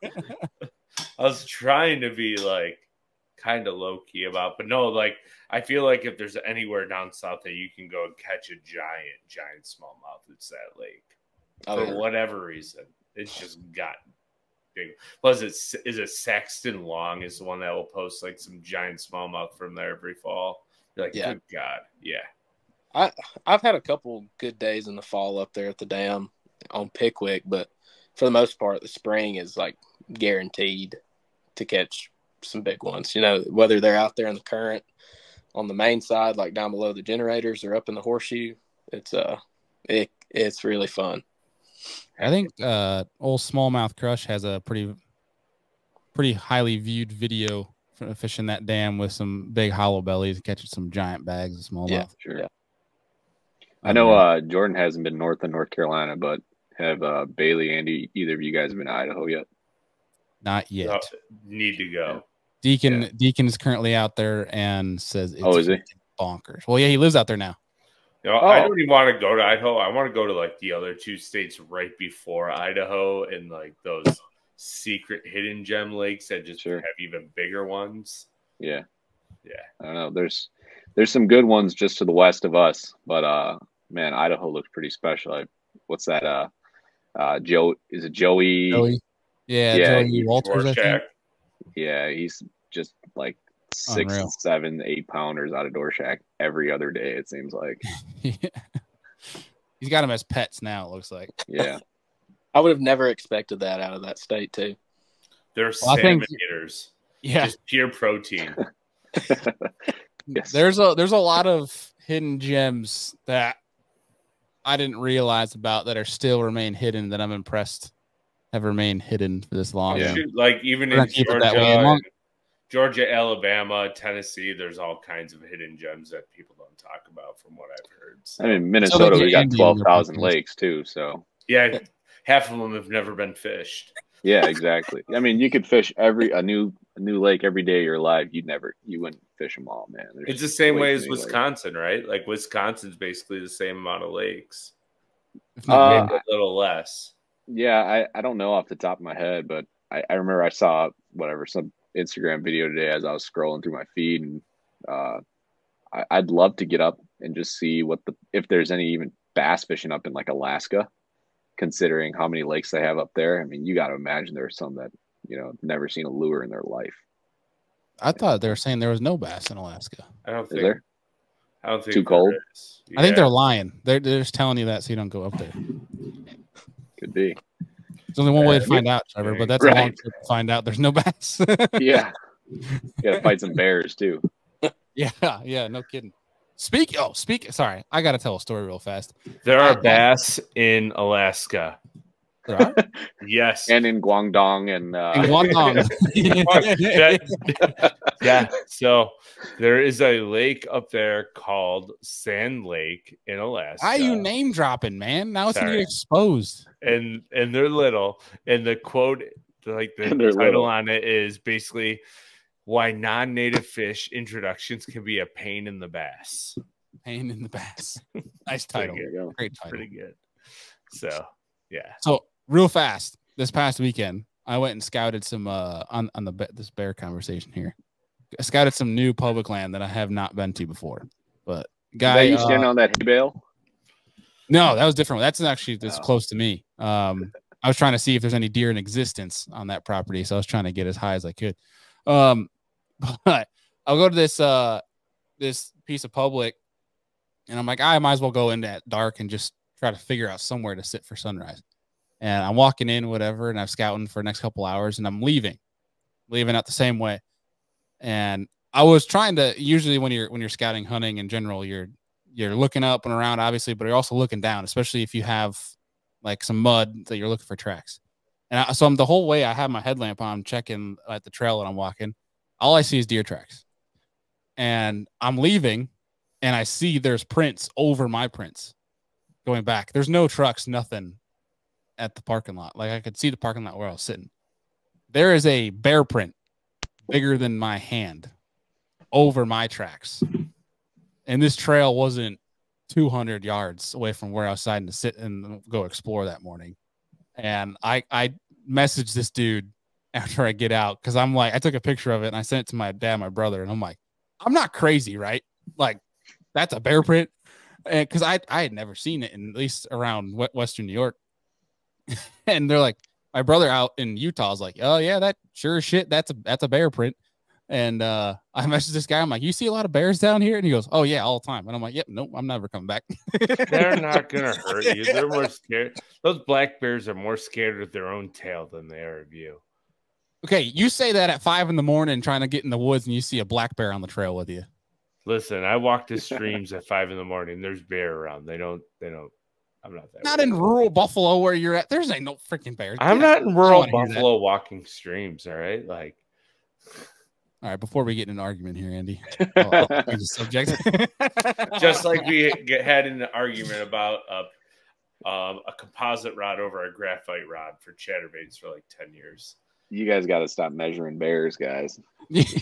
Speaker 2: was trying to be like kind of low key about, but no, like I feel like if there's anywhere down south that you can go and catch a giant smallmouth, it's that lake. For whatever reason, it's just got big. Plus, is it Saxton Long is the one that will post like some giant smallmouth from there every fall. You're like, good God, yeah.
Speaker 4: I've had a couple good days in the fall up there at the dam on Pickwick, but for the most part, the spring is like guaranteed to catch some big ones. Whether they're out there in the current on the main side, like down below the generators, or up in the horseshoe, it's really fun.
Speaker 1: I think old Smallmouth Crush has a pretty highly viewed video for fishing that dam with some big hollow bellies and catching some giant bags of smallmouth.
Speaker 3: Yeah, sure. Yeah. I know Jordan hasn't been north of North Carolina, but have Bailey, Andy, either of you guys have been to Idaho yet?
Speaker 1: Not yet.
Speaker 2: No, need to go.
Speaker 1: Deacon is currently out there and says it's
Speaker 3: is he?
Speaker 1: bonkers. Well, yeah, he lives out there now.
Speaker 2: I don't even want to go to Idaho. I want to go to like the other two states right before Idaho and like those secret hidden gem lakes that just have even bigger ones.
Speaker 3: Yeah. I don't know. There's some good ones just to the west of us, but man, Idaho looks pretty special. What's that? Is it Joey?
Speaker 1: Yeah, Joey Walters. I think.
Speaker 3: Yeah, he's just like 6, 7, 8 pounders out of Door Shack every other day, it seems like.
Speaker 1: He's got them as pets now, it looks like.
Speaker 3: Yeah.
Speaker 4: I would have never expected that out of that state, too.
Speaker 2: They're salmon eaters.
Speaker 1: Yeah.
Speaker 2: Just pure protein.
Speaker 3: Yes.
Speaker 1: There's a lot of hidden gems that I didn't realize about that are still remain hidden that I'm impressed have remained hidden for this long.
Speaker 2: Yeah. Like even in Georgia, Georgia, Alabama, Tennessee, there's all kinds of hidden gems that people don't talk about from what I've heard. So.
Speaker 3: I mean, Minnesota, we got 12,000 lakes too. So
Speaker 2: yeah, half of them have never been fished.
Speaker 3: Yeah, exactly. I mean, you could fish a new lake every day of your life. You wouldn't fish them all, man.
Speaker 2: It's the same way as Wisconsin, right? Like Wisconsin's basically the same amount of lakes, maybe a little less.
Speaker 3: Yeah, I don't know off the top of my head, but I remember I saw some Instagram video today as I was scrolling through my feed, and I'd love to get up and just see if there's any even bass fishing up in like Alaska, considering how many lakes they have up there. I mean, you got to imagine there's some that never seen a lure in their life.
Speaker 1: I thought they were saying there was no bass in Alaska.
Speaker 2: I don't think.
Speaker 3: Is there?
Speaker 2: I don't think
Speaker 3: too cold.
Speaker 1: Yeah. I think they're lying. They're just telling you that so you don't go up there.
Speaker 3: Could be.
Speaker 1: There's only one way to find out, Trevor, but that's a long trip to find out there's no bass.
Speaker 3: Yeah. You got to fight some bears too.
Speaker 1: Yeah, no kidding. Sorry, I got to tell a story real fast.
Speaker 2: There are bass in Alaska.
Speaker 1: There are?
Speaker 2: Yes.
Speaker 3: And in Guangdong and
Speaker 1: in Guangdong.
Speaker 2: Yeah. So there is a lake up there called Sand Lake in Alaska.
Speaker 1: Why are you name dropping, man? Now it's gonna get exposed.
Speaker 2: And they're little. And the quote, like the title on it is basically why non-native fish introductions can be a pain in the bass.
Speaker 1: Pain in the bass. Nice title. Great title.
Speaker 2: Pretty good. So yeah.
Speaker 1: So real fast, this past weekend, I went and scouted some on this bear conversation here. I scouted some new public land that I have not been to before. But guy,
Speaker 3: you standing on that hay bale?
Speaker 1: No, that was different. That's actually close to me. I was trying to see if there's any deer in existence on that property, so I was trying to get as high as I could. But I'll go to this piece of public, and I'm like, I might as well go in at dark and just try to figure out somewhere to sit for sunrise. And I'm walking in, whatever, and I'm scouting for the next couple hours, and I'm leaving out the same way. And I was trying to, usually when you're scouting hunting in general, you're looking up and around, obviously, but you're also looking down, especially if you have like some mud that you're looking for tracks. And so I'm the whole way I have my headlamp on, checking at the trail that I'm walking. All I see is deer tracks. And I'm leaving, and I see there's prints over my prints going back. There's no trucks, nothing at the parking lot. Like I could see the parking lot where I was sitting. There is a bear print bigger than my hand over my tracks. And this trail wasn't 200 yards away from where I was deciding to sit and go explore that morning. And I messaged this dude after I get out, because I'm like, I took a picture of it and I sent it to my dad, my brother, and I'm like, I'm not crazy, right? Like, that's a bear print. And because I had never seen it, in at least around Western New York. And they're like, my brother out in Utah is like, oh yeah, that sure as shit, that's a bear print. And I messaged this guy, I'm like, you see a lot of bears down here? And he goes, oh yeah, all the time. And I'm like, yep, nope, I'm never coming back.
Speaker 2: They're not gonna hurt you. They're more scared. Those black bears are more scared of their own tail than they are of you.
Speaker 1: Okay, you say that at 5 a.m. trying to get in the woods, and you see a black bear on the trail with you.
Speaker 2: Listen, I walk the streams at 5 a.m. There's bear around. They don't. I'm not that.
Speaker 1: Not in rural Buffalo where you're at. There's ain't no freaking bears.
Speaker 2: I'm not in rural Buffalo walking streams. All right, like.
Speaker 1: All right, before we get in an argument here, Andy, I'll change the subject.
Speaker 2: Just like we had an argument about a composite rod over a graphite rod for chatterbaits for like 10 years.
Speaker 3: You guys got to stop measuring bears, guys.
Speaker 2: Whose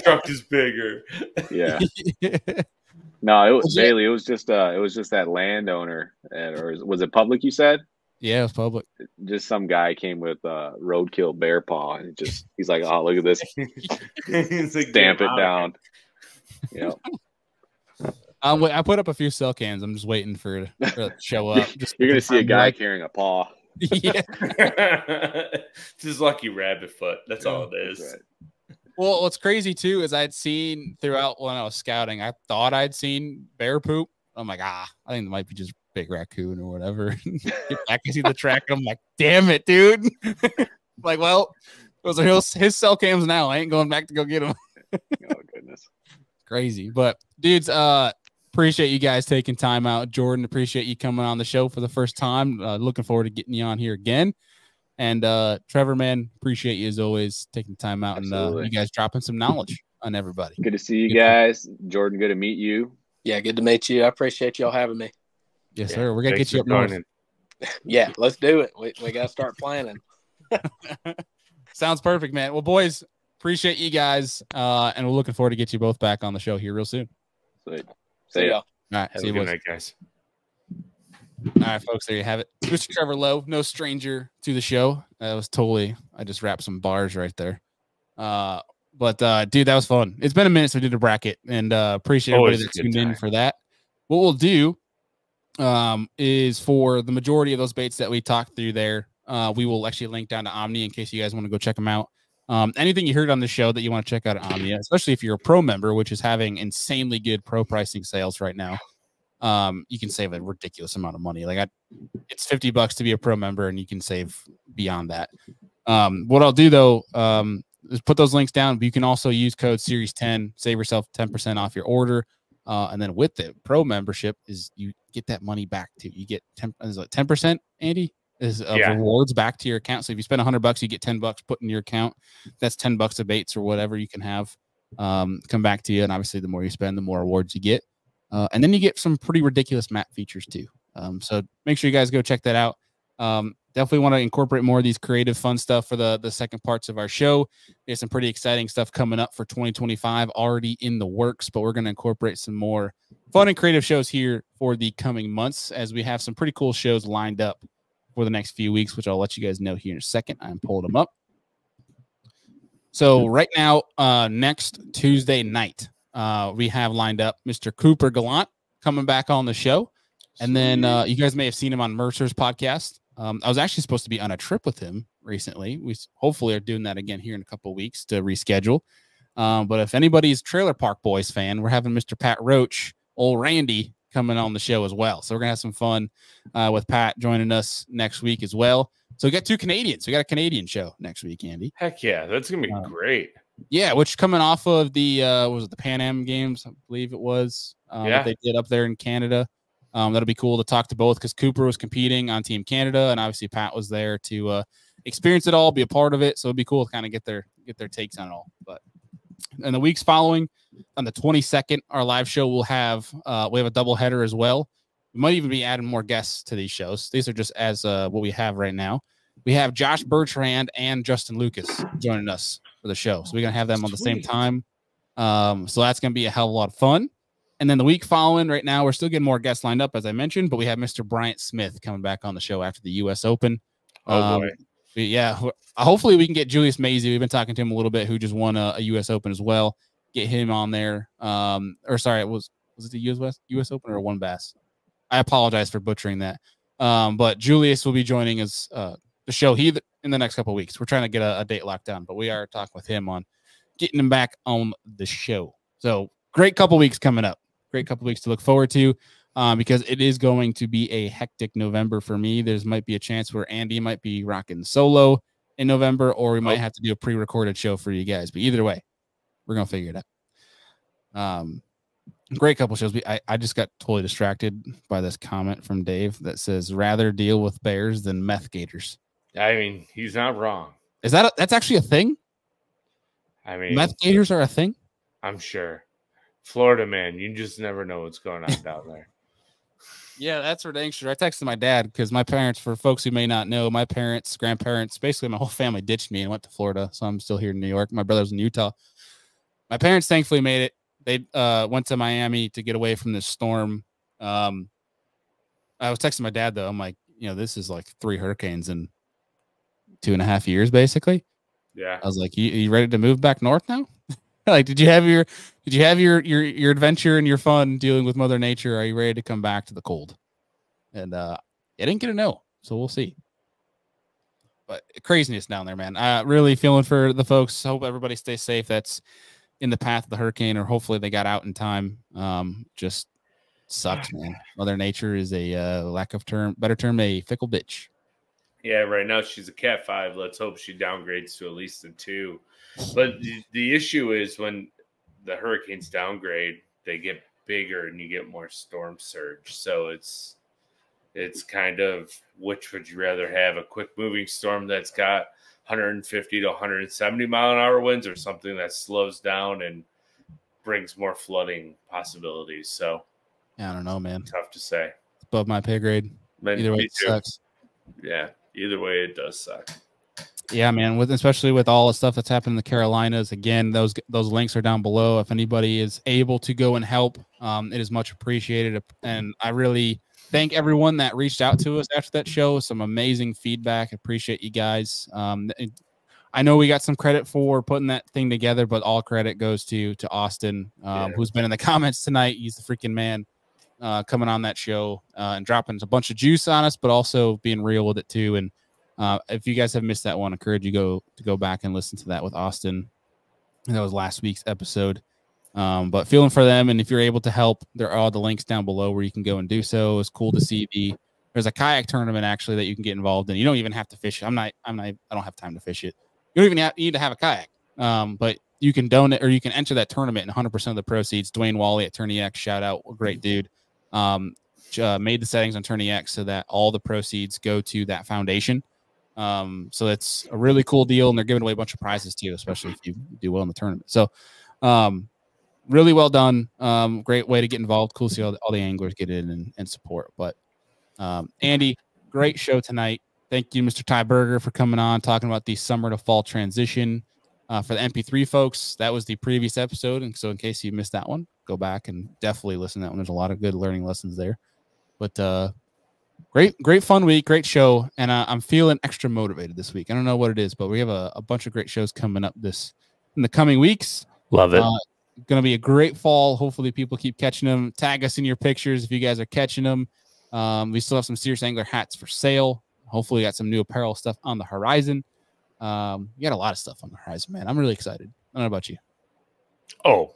Speaker 2: truck is bigger?
Speaker 3: Yeah. No, it was Bailey. It was just that landowner, or was it public? You said?
Speaker 1: Yeah, it was public.
Speaker 3: Just some guy came with roadkill bear paw, and he's like, "Oh, look at this!
Speaker 2: Like,
Speaker 3: stamp it down." Yeah.
Speaker 1: I put up a few cell cams. I'm just waiting for it to show up.
Speaker 3: You're gonna see a guy carrying a paw.
Speaker 1: Yeah.
Speaker 2: It's his lucky rabbit foot. That's all it is.
Speaker 3: Right.
Speaker 1: Well, what's crazy too is I'd seen throughout when I was scouting, I thought I'd seen bear poop. I'm like, I think it might be just big raccoon or whatever. I can see the track, and I'm like, damn it, dude. Like, well, those are his cell cams now. I ain't going back to go get them.
Speaker 3: Oh goodness,
Speaker 1: crazy. But dudes, appreciate you guys taking time out. Jordan, appreciate you coming on the show for the first time. Looking forward to getting you on here again. And Trevor, man, appreciate you as always taking time out and you guys dropping some knowledge on everybody.
Speaker 3: Good to see you guys. Jordan, good to meet you.
Speaker 4: Yeah, good to meet you. I appreciate y'all having me.
Speaker 1: Yes, sir. We're going to get you up north.
Speaker 4: Yeah, let's do it. We got to start planning.
Speaker 1: Sounds perfect, man. Well, boys, appreciate you guys. And we're looking forward to get you both back on the show here real soon.
Speaker 3: Sweet.
Speaker 4: See y'all.
Speaker 1: All right.
Speaker 2: Have a good night, guys.
Speaker 1: All right, folks, there you have it. Mr. Trevor Lo, no stranger to the show. That was totally, I just rapped some bars right there. But dude, that was fun. It's been a minute since we did a bracket, and appreciate everybody that tuned in for that. What we'll do is for the majority of those baits that we talked through there, we will actually link down to Omni in case you guys want to go check them out. Anything you heard on the show that you want to check out at Omni, especially if you're a pro member, which is having insanely good pro pricing sales right now. You can save a ridiculous amount of money. Like it's $50 to be a pro member, and you can save beyond that. What I'll do though, is put those links down, but you can also use code series 10, save yourself 10% off your order. And then with the pro membership is you get that money back too. You get 10%, Andy, is rewards back to your account. So if you spend $100, you get $10 put in your account. That's $10 of baits or whatever you can have come back to you. And obviously the more you spend, the more rewards you get. And then you get some pretty ridiculous map features too. So make sure you guys go check that out. Definitely want to incorporate more of these creative, fun stuff for the second parts of our show. There's some pretty exciting stuff coming up for 2025 already in the works, but we're going to incorporate some more fun and creative shows here for the coming months as we have some pretty cool shows lined up for the next few weeks, which I'll let you guys know here in a second. I'm pulling them up. So right now, next Tuesday night, we have lined up Mr. Cooper Gallant coming back on the show. And then you guys may have seen him on Mercer's podcast. I was actually supposed to be on a trip with him recently. We hopefully are doing that again here in a couple of weeks to reschedule. But if anybody's Trailer Park Boys fan, we're having Mr. Pat Roach, old Randy, coming on the show as well. So we're going to have some fun with Pat joining us next week as well. So we got two Canadians. We got a Canadian show next week, Andy.
Speaker 2: Heck yeah. That's going to be great.
Speaker 1: Yeah, which coming off of the was it the Pan Am Games, I believe it was. That they did up there in Canada. That'll be cool to talk to both because Cooper was competing on Team Canada, and obviously Pat was there to experience it all, be a part of it. So it'd be cool to kind of get their takes on it all. But in the weeks following, on the 22nd, our live show will have we have a double header as well. We might even be adding more guests to these shows. These are just as what we have right now. We have Josh Bertrand and Justin Lucas joining us for the show. So we're going to have them on the same time. So that's going to be a hell of a lot of fun. And then the week following, right now, we're still getting more guests lined up, as I mentioned, but we have Mr. Bryant Smith coming back on the show after the U.S. Open.
Speaker 2: Oh, boy.
Speaker 1: Yeah, hopefully we can get Julius Maisie. We've been talking to him a little bit, who just won a U.S. Open as well. Get him on there. Or sorry, was it the U.S. Open or one Bass? I apologize for butchering that. But Julius will be joining us the show in the next couple of weeks. We're trying to get a date locked down, but we are talking with him on getting him back on the show. So great couple of weeks coming up. Great couple of weeks to look forward to because it is going to be a hectic November for me. There's might be a chance where Andy might be rocking solo in November, or we might have to do a pre-recorded show for you guys. But either way, we're going to figure it out. Great couple shows. I just got totally distracted by this comment from Dave that says, rather deal with bears than meth gators.
Speaker 2: I mean, he's not wrong.
Speaker 1: Is that's actually a thing?
Speaker 2: I mean,
Speaker 1: meth gators are a thing?
Speaker 2: I'm sure. Florida, man, you just never know what's going on down there.
Speaker 1: Yeah, that's ridiculous. I texted my dad because my parents, for folks who may not know, my parents, grandparents, basically my whole family ditched me and went to Florida. So I'm still here in New York. My brother's in Utah. My parents thankfully made it. They went to Miami to get away from this storm. I was texting my dad, though. I'm like, this is like 3 hurricanes in 2.5 years, basically.
Speaker 2: Yeah.
Speaker 1: I was like, you ready to move back north now? Like, did you have your adventure and your fun dealing with Mother Nature? Are you ready to come back to the cold? And I didn't get a no, so we'll see. But craziness down there, man. Really feeling for the folks. Hope everybody stays safe. That's in the path of the hurricane, or hopefully they got out in time. Just sucks, man. Mother Nature is a better term, a fickle bitch.
Speaker 2: Yeah, right now she's a Cat 5. Let's hope she downgrades to at least a 2. But the issue is when the hurricanes downgrade, they get bigger and you get more storm surge. So it's It's kind of, which would you rather have, a quick moving storm that's got 150 to 170 mile an hour winds, or something that slows down and brings more flooding possibilities? So
Speaker 1: I don't know, man.
Speaker 2: Tough to say.
Speaker 1: It's above my pay grade. Either way, it sucks.
Speaker 2: Yeah, either way, it does suck.
Speaker 1: Yeah, man. Especially with all the stuff that's happened in the Carolinas. Again, those links are down below. If anybody is able to go and help, it is much appreciated. And I really thank everyone that reached out to us after that show. Some amazing feedback. Appreciate you guys. I know we got some credit for putting that thing together, but all credit goes to Austin, who's been in the comments tonight. He's the freaking man, coming on that show and dropping a bunch of juice on us, but also being real with it too. And if you guys have missed that one, I encourage you to go back and listen to that with Austin. And that was last week's episode. But feeling for them, and if you're able to help, there are all the links down below where you can go and do so. It's cool to see there's a kayak tournament actually that you can get involved in. You don't even have to fish it. I don't have time to fish it. You don't even need to have a kayak. But you can donate, or you can enter that tournament, and 100% of the proceeds. Dwayne Wally at Tourney X, shout out, a great dude. Made the settings on Tourney X so that all the proceeds go to that foundation. So that's a really cool deal, and they're giving away a bunch of prizes too, especially if you do well in the tournament. So, really well done. Great way to get involved. Cool to see all the anglers get in and support. But Andy, great show tonight. Thank you, Mr. Ty Berger, for coming on, talking about the summer to fall transition. For the MP3 folks, that was the previous episode, and so in case you missed that one, go back and definitely listen to that one. There's a lot of good learning lessons there. But great fun week, great show, and I'm feeling extra motivated this week. I don't know what it is, but we have a bunch of great shows coming up in the coming weeks.
Speaker 2: Love it.
Speaker 1: Going to be a great fall. Hopefully people keep catching them. Tag us in your pictures if you guys are catching them. We still have some Serious Angler hats for sale. Hopefully we got some new apparel stuff on the horizon. You got a lot of stuff on the horizon, man. I'm really excited. I don't know about you.
Speaker 2: Oh,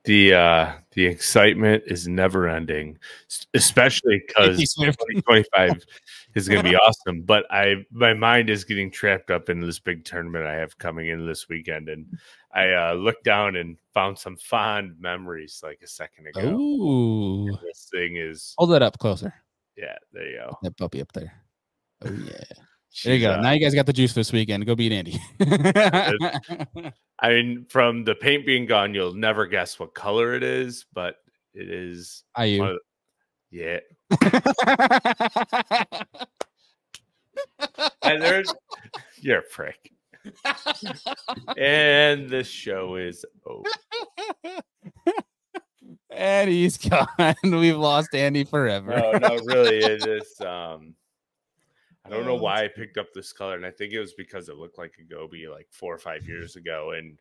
Speaker 2: the excitement is never ending, especially because 2025 is going to be awesome. But my mind is getting trapped up in this big tournament I have coming in this weekend, and I looked down and found some fond memories like a second ago.
Speaker 1: Ooh,
Speaker 2: this thing is,
Speaker 1: hold that up closer.
Speaker 2: Yeah, there you go.
Speaker 1: That puppy up there. Oh yeah. There you go. Now you guys got the juice for this weekend. Go beat Andy.
Speaker 2: I mean, from the paint being gone, you'll never guess what color it is, but it is. Yeah. And you're a prick. And this show is over.
Speaker 1: And he's gone. We've lost Andy forever.
Speaker 2: No, really, it is. I don't know why I picked up this color, and I think it was because it looked like a goby like 4 or 5 years ago, and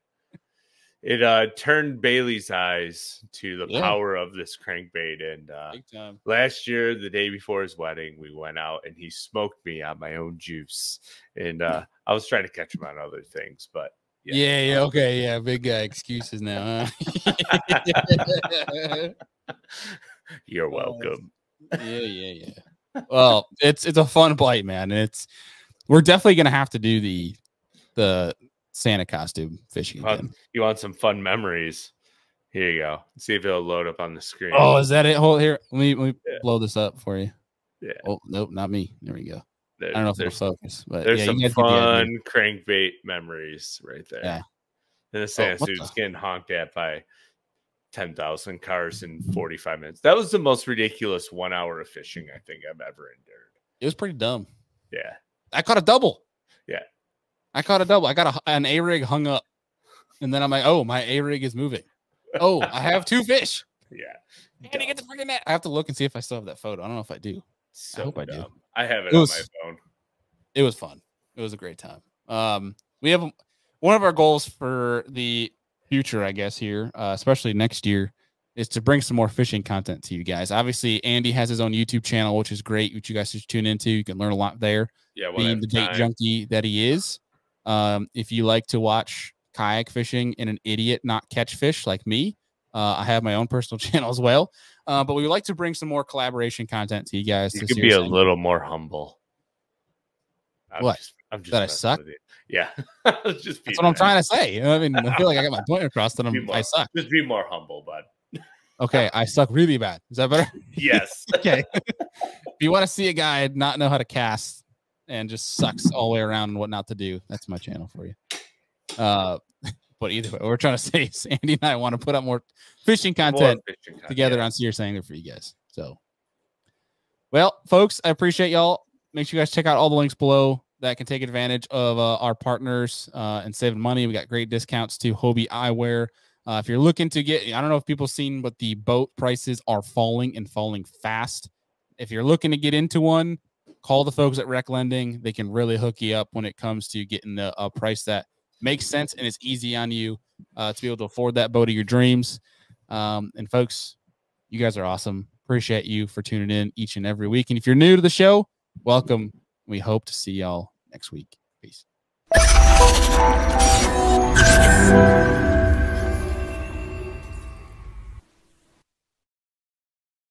Speaker 2: it turned Bailey's eyes to the power of this crankbait. And last year, the day before his wedding, we went out and he smoked me on my own juice, and I was trying to catch him on other things, but
Speaker 1: okay, big guy excuses now. Huh?
Speaker 2: You're welcome.
Speaker 1: Yeah. Well, it's a fun bite, man. We're definitely gonna have to do the Santa costume fishing again.
Speaker 2: You want some fun memories? Here you go. Let's see if it'll load up on the screen.
Speaker 1: Oh, is that it? Hold here. Let me blow this up for you.
Speaker 2: Yeah.
Speaker 1: Oh nope, not me. There we go. I don't know if it'll focus, but
Speaker 2: there's some fun crankbait memories right there.
Speaker 1: Yeah.
Speaker 2: And the Santa suit's getting honked at by 10,000 cars in 45 minutes. That was the most ridiculous 1 hour of fishing I think I've ever endured.
Speaker 1: It was pretty dumb.
Speaker 2: Yeah.
Speaker 1: I caught a double.
Speaker 2: Yeah.
Speaker 1: I caught a double. I got an A-rig hung up. And then I'm like, oh, my A-rig is moving. Oh, I have 2 fish.
Speaker 2: Yeah.
Speaker 1: I gotta get the freaking net. I have to look and see if I still have that photo. I don't know if I do.
Speaker 2: So
Speaker 1: I hope
Speaker 2: dumb.
Speaker 1: I do.
Speaker 2: I have it on my phone.
Speaker 1: It was fun. It was a great time. We have one of our goals for the future, I guess, here, especially next year, is to bring some more fishing content to you guys. Obviously, Andy has his own YouTube channel, which is great, which you guys should tune into. You can learn a lot there.
Speaker 2: Yeah,
Speaker 1: being the bait junkie that he is. If you like to watch kayak fishing and an idiot not catch fish like me, I have my own personal channel as well. But we would like to bring some more collaboration content to you guys.
Speaker 2: You could be a little more humble. I'm just
Speaker 1: that I suck?
Speaker 2: Yeah.
Speaker 1: That's what I'm trying to say. I mean, I feel like I got my point across that I suck.
Speaker 2: Just be more humble, bud.
Speaker 1: Okay, I suck really bad. Is that better?
Speaker 2: Yes.
Speaker 1: Okay. you want to see a guy not know how to cast and just sucks all the way around and what not to do, that's my channel for you. But either way, what we're trying to say is Andy and I want to put up more fishing content together on Serious Angler for you guys. So, well, folks, I appreciate y'all. Make sure you guys check out all the links below that can take advantage of our partners and saving money. We got great discounts to Hobie Eyewear. If you're looking to get, I don't know if people seen, but the boat prices are falling and falling fast. If you're looking to get into one, call the folks at Rec Lending. They can really hook you up when it comes to getting a price that makes sense and is easy on you to be able to afford that boat of your dreams. And folks, you guys are awesome. Appreciate you for tuning in each and every week. And if you're new to the show, welcome. We hope to see y'all next week. Peace.